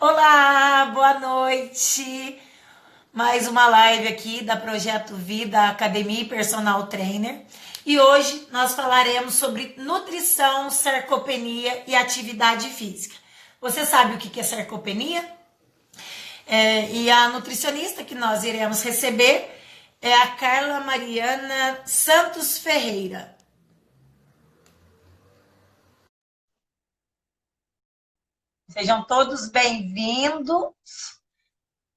Olá, boa noite. Mais uma live aqui da Projeto Vida Academia e Personal Trainer. E hoje nós falaremos sobre nutrição, sarcopenia e atividade física. Você sabe o que é sarcopenia? E a nutricionista que nós iremos receber é a Carla Mariana Santos Ferreira. Sejam todos bem-vindos.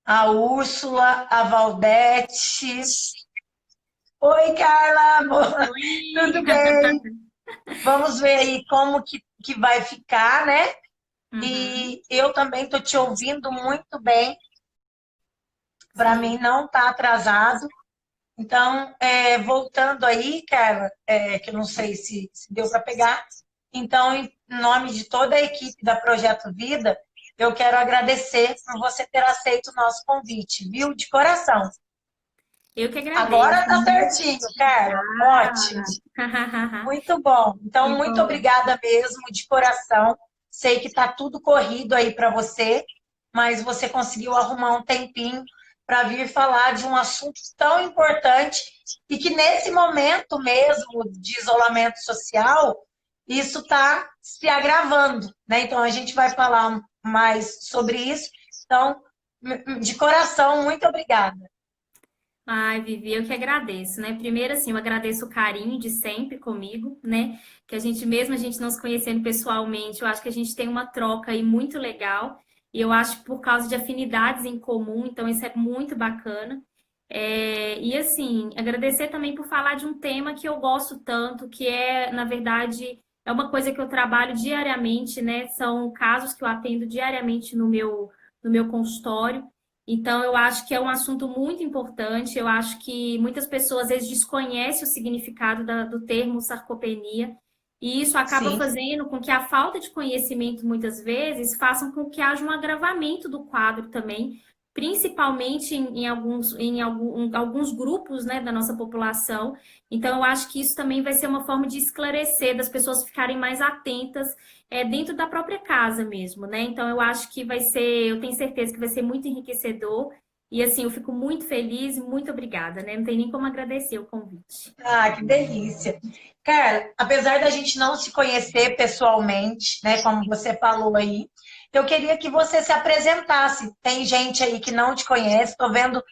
A Úrsula, a Valdete. Oi, Carla. Oi! Tudo bem? Vamos ver aí como que vai ficar, né? Uhum, E eu também estou te ouvindo muito bem. Para mim sim. não está atrasado. Então, voltando aí, Carla, que eu não sei se deu para pegar. Então, em nome de toda a equipe da Projeto Vida, eu quero agradecer por você ter aceito o nosso convite, viu? De coração. Eu que Agora agradeço. tá certinho, Carla. Ótimo. Ah! Muito bom. Que Então, muito bom. obrigada mesmo, de coração. Sei que tá tudo corrido aí para você, mas você conseguiu arrumar um tempinho para vir falar de um assunto tão importante e que nesse momento mesmo de isolamento social, isso está se agravando, né? Então, a gente vai falar mais sobre isso. Então, de coração, muito obrigada. Ai, Vivi, eu que agradeço, né? Primeiro, assim, eu agradeço o carinho de sempre comigo, né? Que a gente, mesmo a gente não se conhecendo pessoalmente, eu acho que a gente tem uma troca aí muito legal. E eu acho que por causa de afinidades em comum, então isso é muito bacana. E assim, agradecer também por falar de um tema que eu gosto tanto, que é, na verdade, é uma coisa que eu trabalho diariamente, né? São casos que eu atendo diariamente no meu consultório. Então, eu acho que é um assunto muito importante. Eu acho que muitas pessoas às vezes desconhecem o significado do termo sarcopenia, e isso acaba Sim, fazendo com que a falta de conhecimento, muitas vezes, façam com que haja um agravamento do quadro também, principalmente em alguns grupos, né, da nossa população. Então, eu acho que isso também vai ser uma forma de esclarecer, das pessoas ficarem mais atentas dentro da própria casa mesmo, né? Então eu acho que vai ser, eu tenho certeza que vai ser muito enriquecedor. E assim, eu fico muito feliz e muito obrigada, né? Não tem nem como agradecer o convite. ah, que delícia. Cara, apesar da gente não se conhecer pessoalmente, né, como você falou aí, eu queria que você se apresentasse. Tem gente aí que não te conhece, estou vendo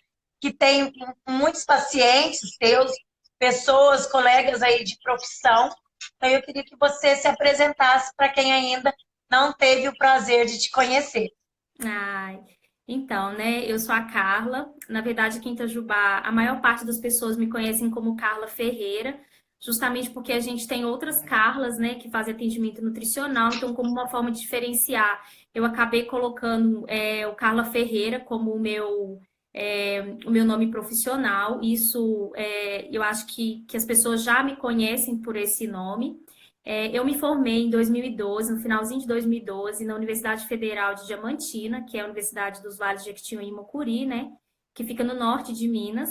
que tem muitos pacientes seus, pessoas, colegas aí de profissão. Então, eu queria que você se apresentasse para quem ainda não teve o prazer de te conhecer. Ai, então, né? Eu sou a Carla. Na verdade, aqui em Itajubá, a maior parte das pessoas me conhecem como Carla Ferreira, justamente porque a gente tem outras Carlas, né, que fazem atendimento nutricional. Então, como uma forma de diferenciar, eu acabei colocando o Carla Ferreira como o meu nome profissional. Isso, eu acho que as pessoas já me conhecem por esse nome. Eu me formei em 2012, no finalzinho de 2012, na Universidade Federal de Diamantina, que é a Universidade dos Vales de Jequitinhonha e Mucuri, né? Que fica no norte de Minas.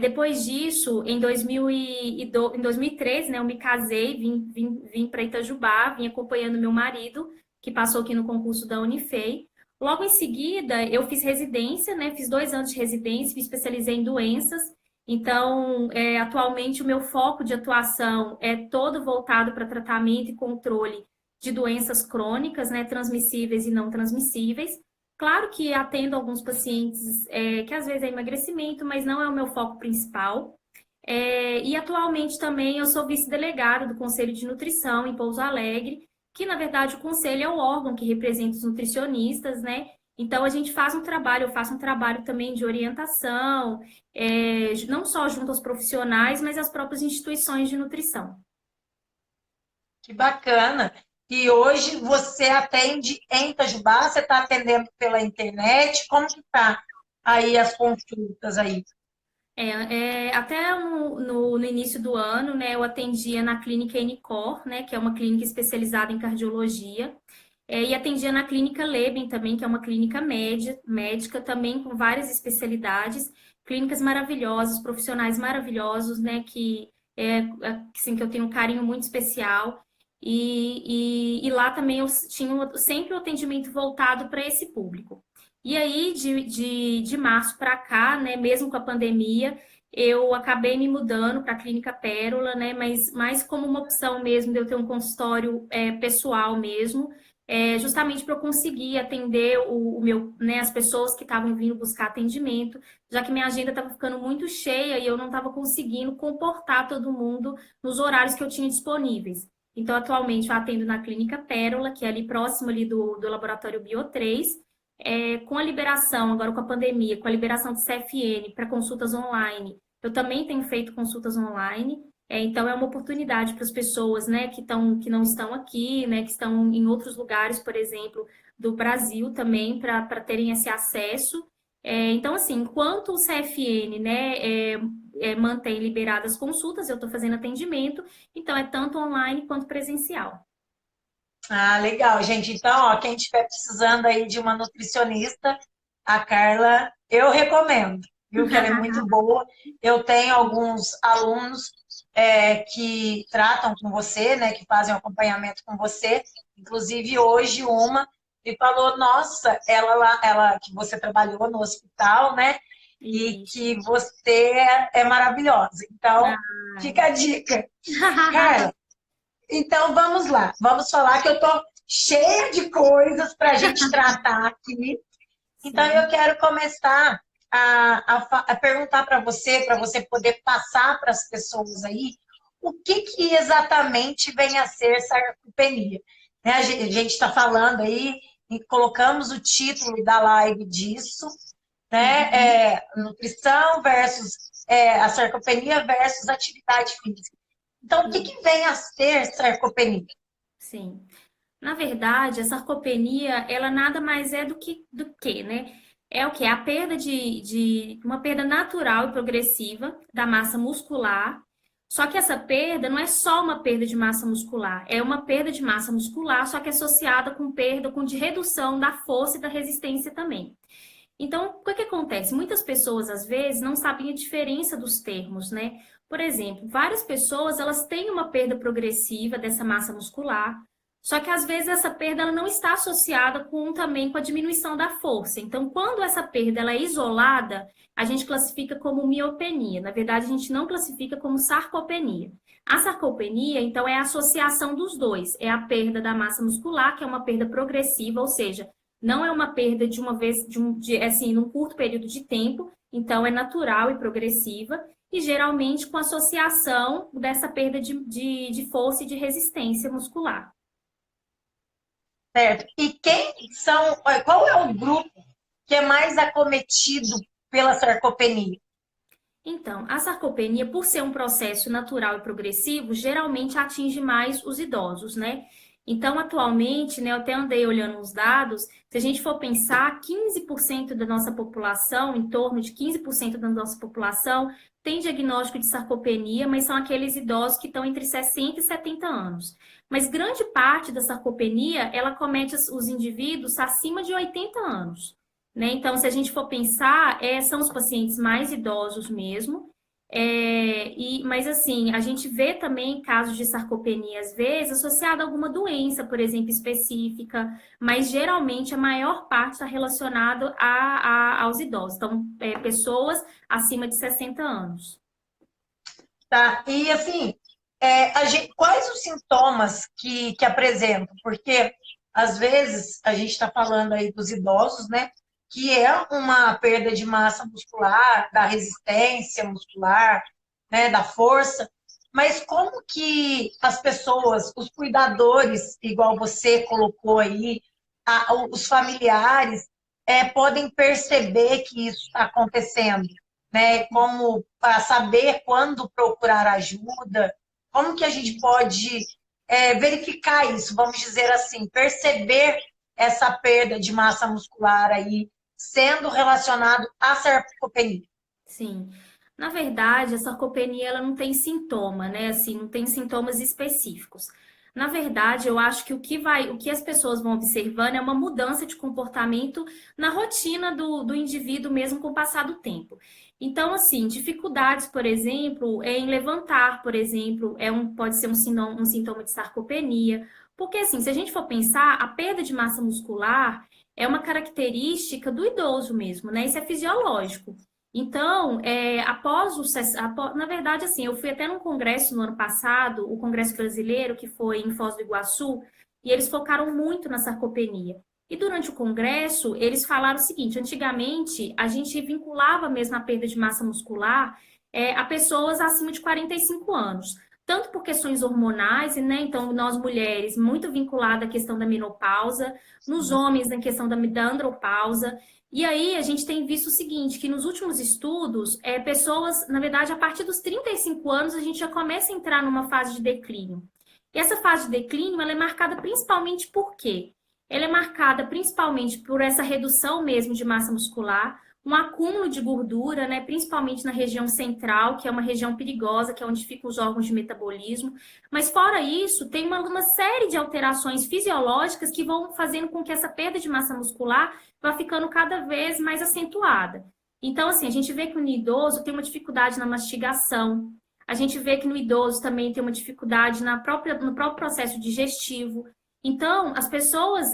Depois disso, em 2013, né, eu me casei, vim para Itajubá, vim acompanhando meu marido, que passou aqui no concurso da Unifei. Logo em seguida, eu fiz residência, né? Fiz 2 anos de residência, me especializei em doenças. Então, atualmente, o meu foco de atuação é todo voltado para tratamento e controle de doenças crônicas, né, transmissíveis e não transmissíveis. Claro que atendo alguns pacientes que às vezes é emagrecimento, mas não é o meu foco principal. E atualmente também eu sou vice-delegada do Conselho de Nutrição em Pouso Alegre, que na verdade o conselho é o órgão que representa os nutricionistas, né? Então a gente faz um trabalho, eu faço um trabalho também de orientação, não só junto aos profissionais, mas às próprias instituições de nutrição. Que bacana. E hoje você atende em Itajubá, você está atendendo pela internet? Como que tá aí as consultas aí? Até no início do ano, né, eu atendia na clínica Enicor, né, que é uma clínica especializada em cardiologia, e atendia na clínica Leben também, que é uma clínica médica, também com várias especialidades, clínicas maravilhosas, profissionais maravilhosos, né, assim, que eu tenho um carinho muito especial. e lá também eu tinha sempre o atendimento voltado para esse público. E aí, de março para cá, né, mesmo com a pandemia, eu acabei me mudando para a Clínica Pérola, né, mas mais como uma opção mesmo de eu ter um consultório pessoal mesmo, justamente para eu conseguir atender o meu, né, as pessoas que estavam vindo buscar atendimento, já que minha agenda estava ficando muito cheia e eu não estava conseguindo comportar todo mundo nos horários que eu tinha disponíveis. Então, atualmente, eu atendo na Clínica Pérola, que é ali próximo ali do Laboratório Bio3, com a liberação, agora com a pandemia, com a liberação de CFN para consultas online. Eu também tenho feito consultas online, então é uma oportunidade para as pessoas, né, que não estão aqui, né, que estão em outros lugares, por exemplo, do Brasil também, para terem esse acesso. Então, assim, enquanto o CFN, né, mantém liberadas as consultas, eu estou fazendo atendimento, então é tanto online quanto presencial. Ah, legal, gente. Então, ó, quem estiver precisando aí de uma nutricionista, a Carla, eu recomendo, viu? Que ela é muito boa. Eu tenho alguns alunos que tratam com você, né? Que fazem o acompanhamento com você. Inclusive, hoje, uma me falou, nossa, ela que você trabalhou no hospital, né? E Isso. que você é maravilhosa. Então, Ai. fica a dica. Carla, então vamos lá, vamos falar que eu estou cheia de coisas para a gente tratar aqui. Então eu Sim. quero começar a perguntar para você poder passar para as pessoas aí o que exatamente vem a ser sarcopenia. Né, a gente está falando aí e colocamos o título da live disso, né? Uhum. Nutrição versus a sarcopenia versus atividade física. Então, o que vem a ser sarcopenia? Sim. Na verdade, a sarcopenia, ela nada mais é do que, né? É o que? A perda de uma perda natural e progressiva da massa muscular. Só que essa perda não é só uma perda de massa muscular, é uma perda de massa muscular, só que associada com perda de redução da força e da resistência também. Então, o que que acontece? Muitas pessoas, às vezes, não sabem a diferença dos termos, né? Por exemplo, várias pessoas, elas têm uma perda progressiva dessa massa muscular, só que às vezes essa perda ela não está associada também com a diminuição da força. Então, quando essa perda ela é isolada, a gente classifica como miopenia. Na verdade, a gente não classifica como sarcopenia. A sarcopenia, então, é a associação dos dois. É a perda da massa muscular, que é uma perda progressiva, ou seja, não é uma perda de uma vez, assim, num curto período de tempo, então é natural e progressiva, e geralmente com associação dessa perda de força e de resistência muscular. Certo? E qual é o grupo que é mais acometido pela sarcopenia? Então, a sarcopenia, por ser um processo natural e progressivo, geralmente atinge mais os idosos, né? Então, atualmente, né, eu até andei olhando os dados, se a gente for pensar, 15% da nossa população, em torno de 15% da nossa população, tem diagnóstico de sarcopenia, mas são aqueles idosos que estão entre 60 e 70 anos. Mas grande parte da sarcopenia, ela comete os indivíduos acima de 80 anos. Né? Então, se a gente for pensar, são os pacientes mais idosos mesmo. Mas assim, a gente vê também casos de sarcopenia, às vezes, associado a alguma doença, por exemplo, específica, mas geralmente a maior parte está relacionado aos idosos. Então, pessoas acima de 60 anos. Tá? E assim, quais os sintomas que apresentam? Porque às vezes a gente está falando aí dos idosos, né? Que é uma perda de massa muscular, da resistência muscular, né? Da força. Mas como que as pessoas, os cuidadores, igual você colocou aí, os familiares, podem perceber que isso está acontecendo? Né? Como para saber quando procurar ajuda, como que a gente pode verificar isso, vamos dizer assim, perceber essa perda de massa muscular aí sendo relacionado à sarcopenia. Sim. Na verdade, a sarcopenia ela não tem sintoma, né? Assim, não tem sintomas específicos. Na verdade, eu acho que o que as pessoas vão observando é uma mudança de comportamento na rotina do indivíduo mesmo com o passar do tempo. Então, assim, dificuldades, por exemplo, em levantar, por exemplo, pode ser um sintoma de sarcopenia. Porque, assim, se a gente for pensar, a perda de massa muscular é uma característica do idoso mesmo, né? Isso é fisiológico. Então, na verdade, assim, eu fui até num congresso no ano passado, o Congresso Brasileiro, que foi em Foz do Iguaçu, e eles focaram muito na sarcopenia. E durante o congresso, eles falaram o seguinte: antigamente, a gente vinculava mesmo a perda de massa muscular a pessoas acima de 45 anos. Tanto por questões hormonais, né? Então, nós mulheres, muito vinculada à questão da menopausa, nos homens, na questão da andropausa. E aí a gente tem visto o seguinte, que nos últimos estudos, pessoas, na verdade, a partir dos 35 anos, a gente já começa a entrar numa fase de declínio. E essa fase de declínio, ela é marcada principalmente por quê? Ela é marcada principalmente por essa redução mesmo de massa muscular, um acúmulo de gordura, né, principalmente na região central, que é uma região perigosa, que é onde ficam os órgãos de metabolismo. Mas fora isso, tem uma série de alterações fisiológicas que vão fazendo com que essa perda de massa muscular vai ficando cada vez mais acentuada. Então, assim, a gente vê que no idoso tem uma dificuldade na mastigação, a gente vê que no idoso também tem uma dificuldade no próprio processo digestivo. Então, as pessoas,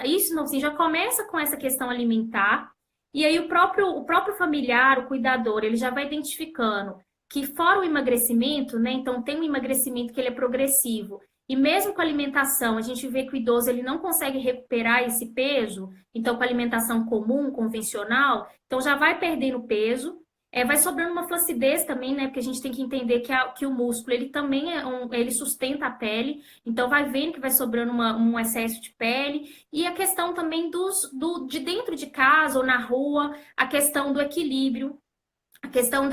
isso assim, já começa com essa questão alimentar, e aí o próprio familiar, o cuidador, ele já vai identificando que fora o emagrecimento, né? Então tem um emagrecimento que ele é progressivo. E mesmo com a alimentação, a gente vê que o idoso ele não consegue recuperar esse peso, então com a alimentação comum, convencional, então já vai perdendo peso, vai sobrando uma flacidez também, né? Porque a gente tem que entender que o músculo, ele também ele sustenta a pele, então vai vendo que vai sobrando um excesso de pele, e a questão também de dentro de casa ou na rua, a questão do equilíbrio, a questão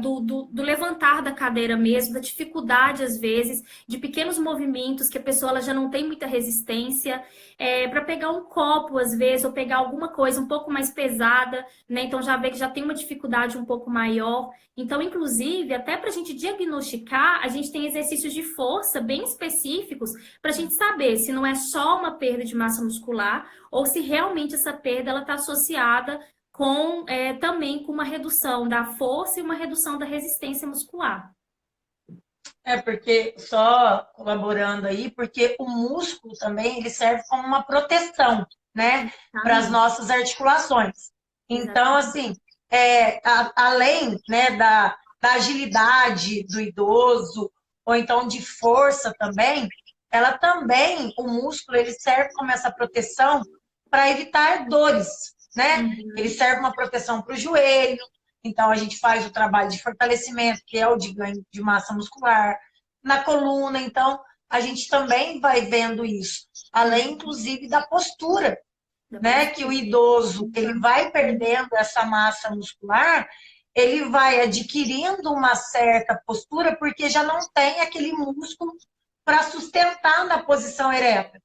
do levantar da cadeira mesmo, da dificuldade, às vezes, de pequenos movimentos que a pessoa ela já não tem muita resistência, para pegar um copo, às vezes, ou pegar alguma coisa um pouco mais pesada, né? Então já vê que já tem uma dificuldade um pouco maior. Então, inclusive, até para a gente diagnosticar, a gente tem exercícios de força bem específicos para a gente saber se não é só uma perda de massa muscular ou se realmente essa perda ela está associada também com uma redução da força e uma redução da resistência muscular. Porque, só colaborando aí, porque o músculo também, ele serve como uma proteção, né, para as nossas articulações. Então, assim, além, né, da agilidade do idoso, ou então de força também, o músculo, ele serve como essa proteção para evitar dores, né? Ele serve uma proteção para o joelho, então a gente faz o trabalho de fortalecimento, que é o de ganho de massa muscular, na coluna, então a gente também vai vendo isso, além inclusive da postura, né? Que o idoso, ele vai perdendo essa massa muscular, ele vai adquirindo uma certa postura, porque já não tem aquele músculo para sustentar na posição ereta,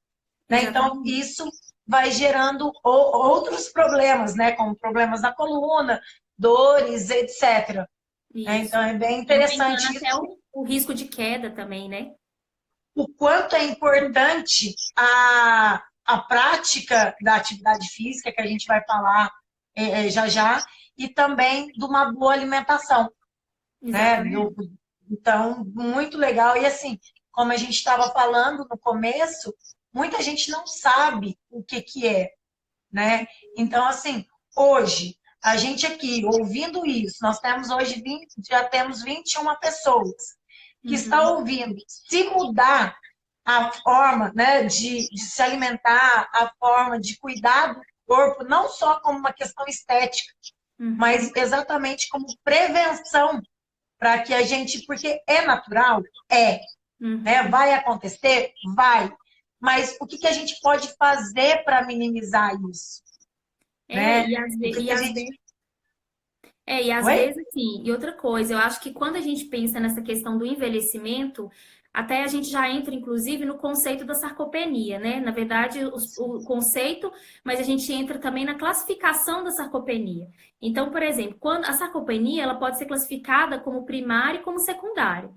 né? Então, isso vai gerando outros problemas, né? Como problemas na coluna, dores, etc. Então, é bem interessante até o risco de queda também, né? O quanto é importante a prática da atividade física, que a gente vai falar já já, e também de uma boa alimentação. Né? Então, muito legal. E assim, como a gente estava falando no começo, muita gente não sabe o que é, né? Então, assim, hoje, a gente aqui, ouvindo isso, nós temos hoje já temos 21 pessoas que estão ouvindo. Se mudar a forma, né, de se alimentar, a forma de cuidar do corpo, não só como uma questão estética, mas exatamente como prevenção, para que a gente, porque é natural, né? Vai acontecer? Vai. Mas o que a gente pode fazer para minimizar isso? Né? E às vezes, assim, e outra coisa, eu acho que quando a gente pensa nessa questão do envelhecimento, até a gente já entra, inclusive, no conceito da sarcopenia, né? Na verdade, o conceito, mas a gente entra também na classificação da sarcopenia. Então, por exemplo, quando a sarcopenia, ela pode ser classificada como primária e como secundária.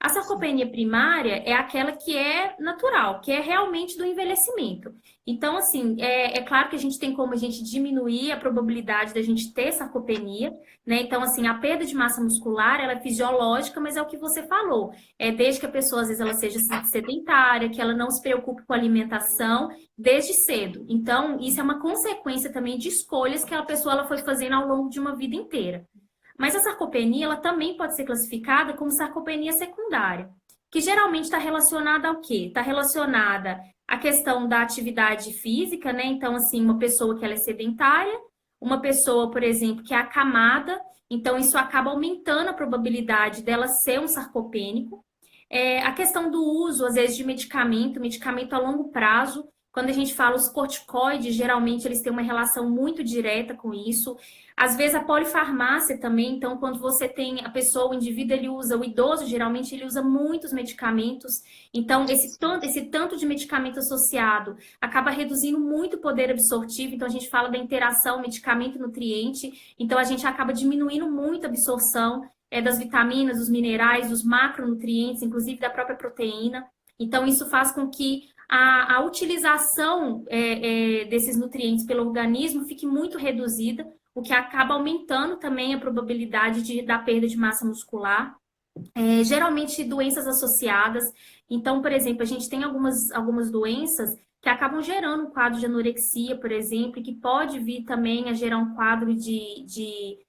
A sarcopenia primária é aquela que é natural, que é realmente do envelhecimento. Então, assim, é claro que a gente tem como a gente diminuir a probabilidade da gente ter sarcopenia, né? Então, assim, a perda de massa muscular, ela é fisiológica, mas é o que você falou. É desde que a pessoa, às vezes, ela seja sedentária, que ela não se preocupe com a alimentação desde cedo. Então, isso é uma consequência também de escolhas que a pessoa ela foi fazendo ao longo de uma vida inteira. Mas a sarcopenia, ela também pode ser classificada como sarcopenia secundária, que geralmente está relacionada ao quê? Está relacionada à questão da atividade física, né? Então, assim, uma pessoa que ela é sedentária, uma pessoa, por exemplo, que é acamada, então isso acaba aumentando a probabilidade dela ser um sarcopênico. A questão do uso, às vezes, de medicamento a longo prazo. Quando a gente fala os corticoides, geralmente eles têm uma relação muito direta com isso. Às vezes a polifarmácia também, então quando você tem a pessoa, o indivíduo, ele usa, o idoso geralmente ele usa muitos medicamentos, então esse tanto de medicamento associado acaba reduzindo muito o poder absortivo, então a gente fala da interação medicamento-nutriente, então a gente acaba diminuindo muito a absorção das vitaminas, dos minerais, dos macronutrientes, inclusive da própria proteína. Então, isso faz com que a utilização desses nutrientes pelo organismo fique muito reduzida, o que acaba aumentando também a probabilidade da perda de massa muscular. Geralmente, doenças associadas. Então, por exemplo, a gente tem algumas doenças que acabam gerando um quadro de anorexia, por exemplo, e que pode vir também a gerar um quadro de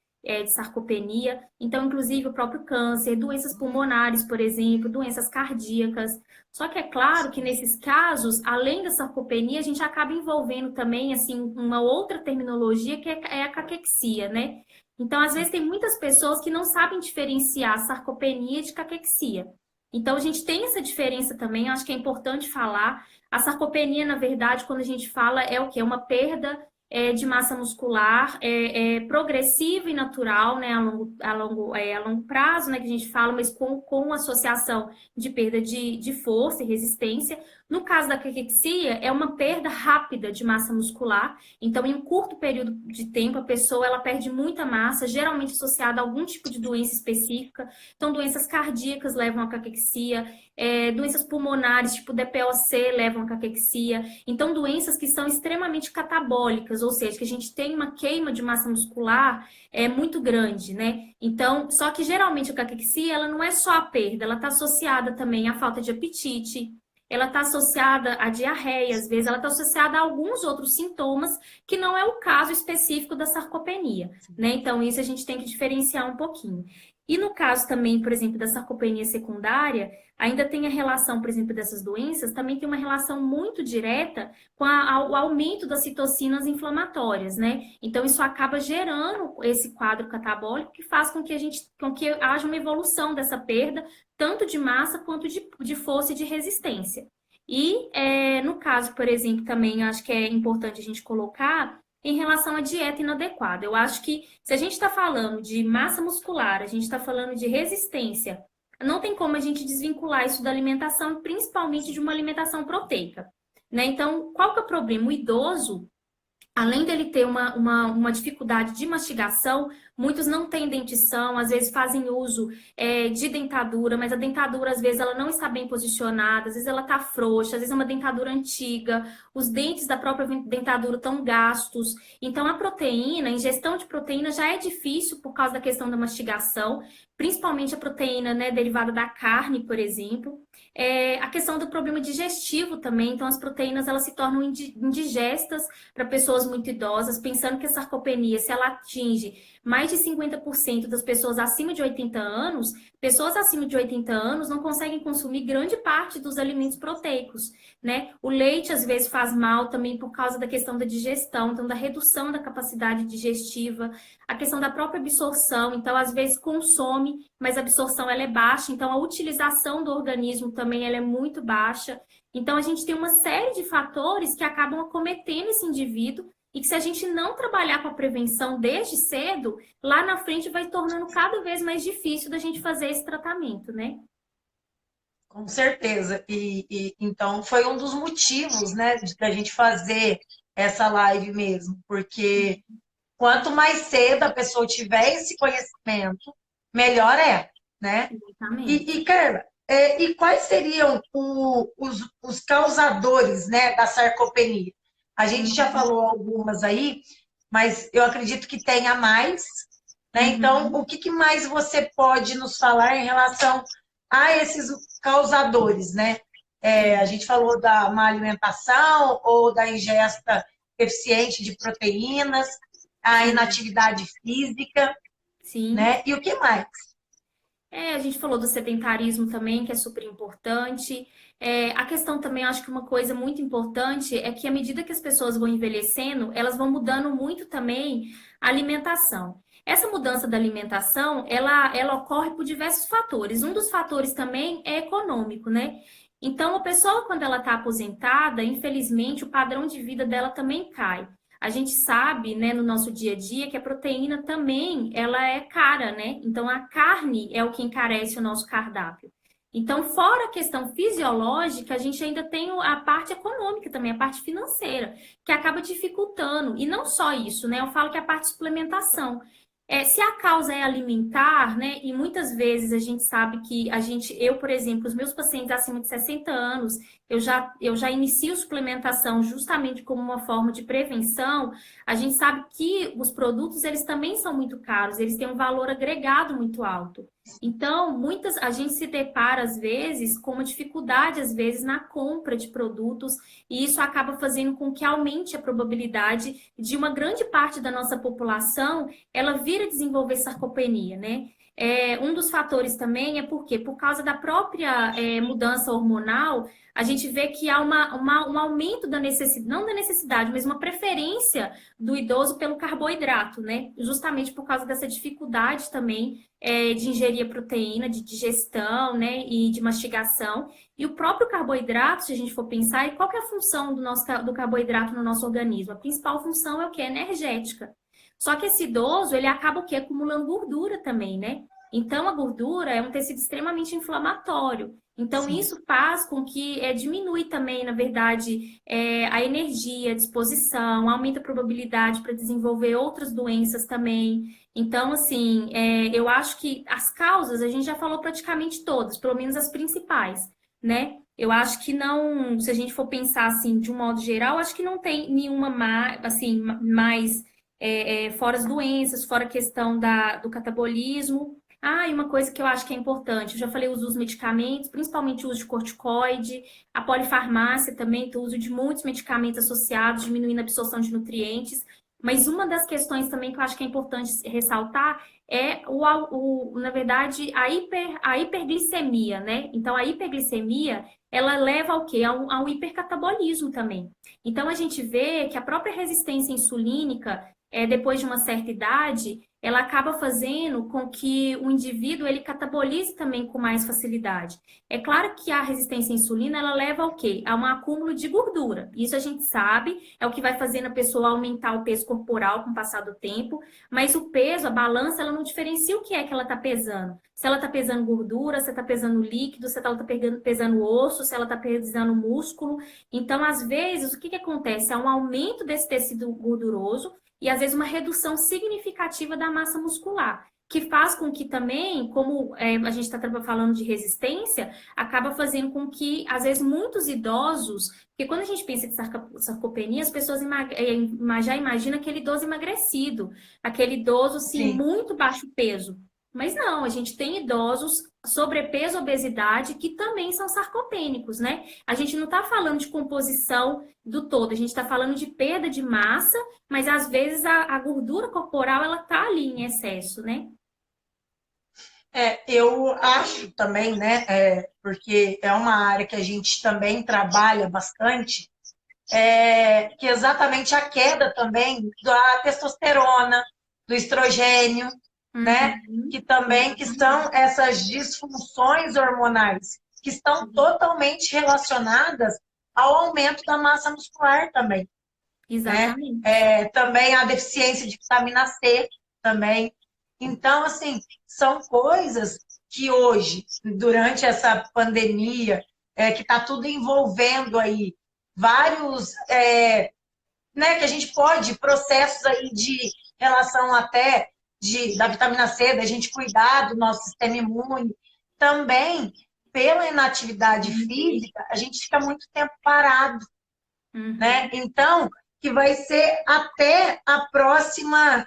sarcopenia. Então, inclusive, o próprio câncer, doenças pulmonares, por exemplo, doenças cardíacas. Só que é claro que nesses casos, além da sarcopenia, a gente acaba envolvendo também, assim, uma outra terminologia que é a caquexia, né? Então, às vezes, tem muitas pessoas que não sabem diferenciar sarcopenia de caquexia. Então, a gente tem essa diferença também, acho que é importante falar. A sarcopenia, na verdade, quando a gente fala, é o quê? É uma perda de massa muscular progressiva e natural, né, a longo prazo, né, que a gente fala, mas com associação de perda de força e resistência. No caso da caquexia, é uma perda rápida de massa muscular, então em um curto período de tempo a pessoa ela perde muita massa, geralmente associada a algum tipo de doença específica. Então doenças cardíacas levam à caquexia, doenças pulmonares, tipo DPOC, levam à caquexia. Então, doenças que são extremamente catabólicas, ou seja, que a gente tem uma queima de massa muscular muito grande, né? Então, só que geralmente a caquexia, ela não é só a perda, ela está associada também à falta de apetite, ela está associada à diarreia, às vezes ela está associada a alguns outros sintomas que não é o caso específico da sarcopenia, né? Então, isso a gente tem que diferenciar um pouquinho. E no caso também, por exemplo, da sarcopenia secundária, ainda tem a relação, por exemplo, dessas doenças, também tem uma relação muito direta com o aumento das citocinas inflamatórias, né? Então, isso acaba gerando esse quadro catabólico que faz com que haja uma evolução dessa perda, tanto de massa quanto de força e de resistência. E, no caso, por exemplo, também acho que é importante a gente colocar em relação à dieta inadequada. Eu acho que se a gente está falando de massa muscular, a gente está falando de resistência, não tem como a gente desvincular isso da alimentação, principalmente de uma alimentação proteica, né? Então, qual que é o problema? O idoso, além dele ter uma dificuldade de mastigação, muitos não têm dentição, às vezes fazem uso de dentadura, mas a dentadura, às vezes, ela não está bem posicionada, às vezes ela está frouxa, às vezes é uma dentadura antiga, os dentes da própria dentadura estão gastos. Então, a proteína, a ingestão de proteína já é difícil por causa da questão da mastigação, principalmente a proteína, né, derivada da carne, por exemplo. A questão do problema digestivo também, então as proteínas elas se tornam indigestas para pessoas muito idosas, pensando que a sarcopenia, se ela atinge mais de 50% das pessoas acima de 80 anos, pessoas acima de 80 anos não conseguem consumir grande parte dos alimentos proteicos, né? O leite às vezes faz mal também por causa da questão da digestão, então da redução da capacidade digestiva, a questão da própria absorção, então às vezes consome, mas a absorção ela é baixa, então a utilização do organismo também ela é muito baixa. Então a gente tem uma série de fatores que acabam acometendo esse indivíduo e que se a gente não trabalhar com a prevenção desde cedo, lá na frente vai tornando cada vez mais difícil da gente fazer esse tratamento, né? Com certeza. Então foi um dos motivos, né, da gente fazer essa live mesmo, porque quanto mais cedo a pessoa tiver esse conhecimento, melhor é, né? Exatamente. Carla, E quais seriam os causadores, né, da sarcopenia? A gente já falou algumas aí, mas eu acredito que tenha mais, né? Então, Uhum. o que mais você pode nos falar em relação a esses causadores, né? A gente falou da má alimentação ou da ingesta eficiente de proteínas, a Sim, inatividade física, sim. né? E o que mais? A gente falou do sedentarismo também, que é super importante. A questão também, eu acho que uma coisa muito importante é que à medida que as pessoas vão envelhecendo, elas vão mudando muito também a alimentação. Essa mudança da alimentação, ela ocorre por diversos fatores. Um dos fatores também é econômico, né? Então, a pessoa, quando ela está aposentada, infelizmente, o padrão de vida dela também cai. A gente sabe, né, no nosso dia a dia, que a proteína também, ela é cara, né? Então, a carne é o que encarece o nosso cardápio. Então, fora a questão fisiológica, a gente ainda tem a parte econômica também, a parte financeira, que acaba dificultando. E não só isso, né? Eu falo que a parte de suplementação. Se a causa é alimentar, né? E muitas vezes a gente sabe que eu, por exemplo, os meus pacientes acima de 60 anos, eu já inicio suplementação justamente como uma forma de prevenção. A gente sabe que os produtos, eles também são muito caros, eles têm um valor agregado muito alto. Então, a gente se depara, às vezes, com uma dificuldade, às vezes, na compra de produtos, e isso acaba fazendo com que aumente a probabilidade de uma grande parte da nossa população ela vir a desenvolver sarcopenia, né? Um dos fatores também é porque, por causa da própria mudança hormonal, a gente vê que há um aumento da necessidade, não da necessidade, mas uma preferência do idoso pelo carboidrato, né? Justamente por causa dessa dificuldade também de ingerir a proteína, de digestão, né? E de mastigação. E o próprio carboidrato, se a gente for pensar, e qual que é a função do carboidrato no nosso organismo? A principal função é o que? Energética. Só que esse idoso, ele acaba o quê? Acumulando gordura também, né? Então, a gordura é um tecido extremamente inflamatório. Então, Sim. isso faz com que diminui também, na verdade, a energia, a disposição, aumenta a probabilidade para desenvolver outras doenças também. Então, assim, eu acho que as causas a gente já falou praticamente todas, pelo menos as principais, né? Eu acho que não, se a gente for pensar assim, de um modo geral, acho que não tem nenhuma assim, mais fora as doenças, fora a questão do catabolismo. E uma coisa que eu acho que é importante, eu já falei o uso dos medicamentos, principalmente o uso de corticoide, a polifarmácia também, o uso de muitos medicamentos associados, diminuindo a absorção de nutrientes. Mas uma das questões também que eu acho que é importante ressaltar é, na verdade, a hiperglicemia, né? Então, a hiperglicemia, ela leva ao quê? Ao hipercatabolismo também. Então, a gente vê que a própria resistência insulínica, depois de uma certa idade, ela acaba fazendo com que o indivíduo ele catabolize também com mais facilidade. É claro que a resistência à insulina ela leva ao quê? A um acúmulo de gordura. Isso a gente sabe, é o que vai fazendo a pessoa aumentar o peso corporal com o passar do tempo, mas o peso, a balança, ela não diferencia o que é que ela está pesando. Se ela está pesando gordura, se está pesando líquido, se ela está pesando osso, se ela está pesando músculo. Então, às vezes, o que acontece? Há um aumento desse tecido gorduroso, e às vezes uma redução significativa da massa muscular, que faz com que também, como a gente está falando de resistência, acaba fazendo com que, às vezes, muitos idosos, porque quando a gente pensa de sarcopenia, as pessoas já imaginam aquele idoso emagrecido, aquele idoso, assim, Sim. muito baixo peso. Mas não, a gente tem idosos, sobrepeso, obesidade, que também são sarcopênicos, né? A gente não está falando de composição do todo, a gente está falando de perda de massa, mas às vezes a gordura corporal ela tá ali em excesso, né? Eu acho também, né, porque é uma área que a gente também trabalha bastante, que exatamente a queda também da testosterona, do estrogênio, né, Uhum, que são essas disfunções hormonais que estão totalmente relacionadas ao aumento da massa muscular também, né? exatamente. Também a deficiência de vitamina C também. Então, assim, são coisas que hoje, durante essa pandemia, que está tudo envolvendo aí vários, né, que a gente pode, processos aí de relação até da vitamina C, da gente cuidar do nosso sistema imune, também pela inatividade física, a gente fica muito tempo parado, né? Então, que vai ser até a próxima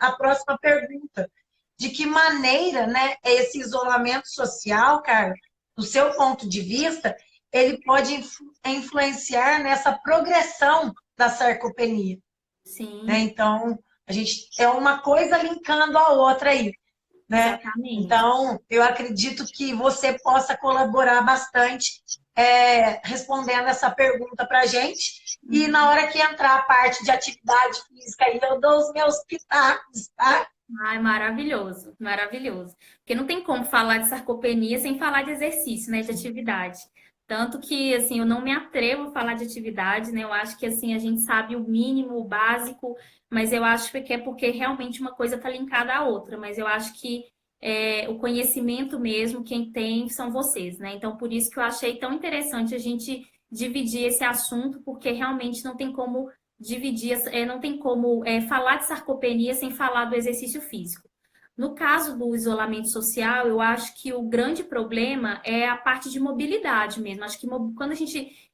pergunta. De que maneira, né, esse isolamento social, Carla, do seu ponto de vista, ele pode influenciar nessa progressão da sarcopenia, né? Sim, Então, a gente é uma coisa linkando a outra aí, né? exatamente. Então, eu acredito que você possa colaborar bastante respondendo essa pergunta para a gente. E na hora que entrar a parte de atividade física, aí eu dou os meus pitacos, tá? Ai, maravilhoso, maravilhoso. Porque não tem como falar de sarcopenia sem falar de exercício, né, de atividade. Tanto que, assim, eu não me atrevo a falar de atividade, né? Eu acho que, assim, a gente sabe o mínimo, o básico, mas eu acho que é porque realmente uma coisa está linkada à outra. Mas eu acho que o conhecimento mesmo, quem tem são vocês, né? Então, por isso que eu achei tão interessante a gente dividir esse assunto, porque realmente não tem como dividir, não tem como falar de sarcopenia sem falar do exercício físico. No caso do isolamento social, eu acho que o grande problema é a parte de mobilidade mesmo. Acho que quando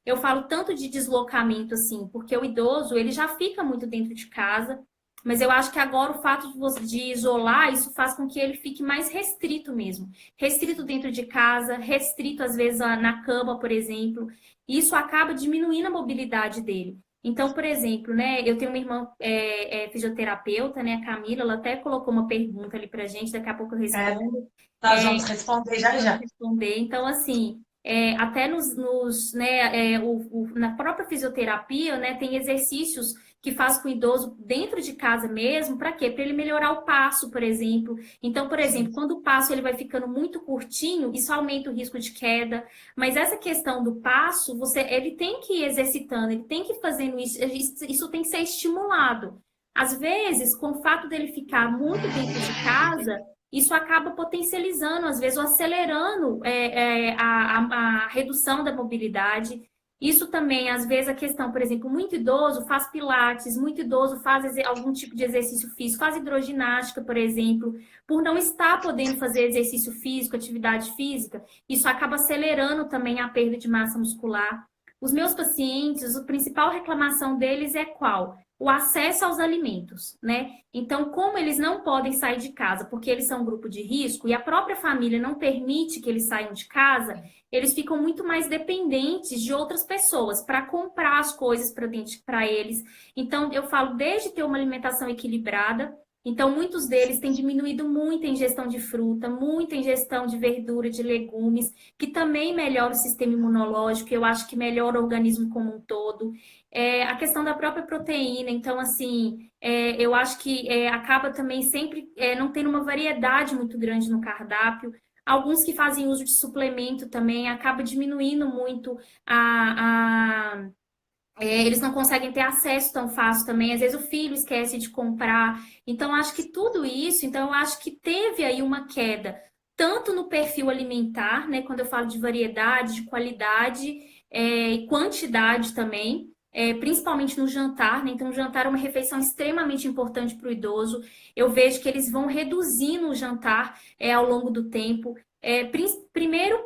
eu falo tanto de deslocamento assim, porque o idoso, ele já fica muito dentro de casa, mas eu acho que agora o fato de isolar, isso faz com que ele fique mais restrito mesmo. Restrito dentro de casa, restrito às vezes na cama, por exemplo. Isso acaba diminuindo a mobilidade dele. Então, por exemplo, né, eu tenho uma irmã fisioterapeuta, né, a Camila, ela até colocou uma pergunta ali pra gente, daqui a pouco eu É, respondo. nós vamos responder já Vamos já. responder. Então, assim, até né, na própria fisioterapia, né, tem exercícios que faz com o idoso dentro de casa mesmo, para quê? Para ele melhorar o passo, por exemplo. Então, por exemplo, quando o passo ele vai ficando muito curtinho, isso aumenta o risco de queda. Mas essa questão do passo, ele tem que ir exercitando, ele tem que ir fazendo isso tem que ser estimulado. Às vezes, com o fato dele ficar muito dentro de casa, isso acaba potencializando, às vezes, ou acelerando a redução da mobilidade. Isso também, às vezes, a questão, por exemplo, muito idoso faz pilates, muito idoso faz algum tipo de exercício físico, faz hidroginástica, por exemplo, por não estar podendo fazer exercício físico, atividade física, isso acaba acelerando também a perda de massa muscular. Os meus pacientes, a principal reclamação deles é qual? O acesso aos alimentos, né? Então, como eles não podem sair de casa porque eles são um grupo de risco e a própria família não permite que eles saiam de casa, eles ficam muito mais dependentes de outras pessoas para comprar as coisas para eles. Então, eu falo desde ter uma alimentação equilibrada. Então, muitos deles têm diminuído muito a ingestão de fruta, muita ingestão de verdura, de legumes, que também melhora o sistema imunológico, eu acho que melhora o organismo como um todo. A questão da própria proteína, então, assim, eu acho que acaba também sempre não tendo uma variedade muito grande no cardápio. Alguns que fazem uso de suplemento também acaba diminuindo muito eles não conseguem ter acesso tão fácil também. Às vezes o filho esquece de comprar. Então, acho que tudo isso, então, eu acho que teve aí uma queda, tanto no perfil alimentar, né? Quando eu falo de variedade, de qualidade, e quantidade também. Principalmente no jantar, né? Então, o jantar é uma refeição extremamente importante para o idoso. Eu vejo que eles vão reduzindo o jantar ao longo do tempo. Primeiro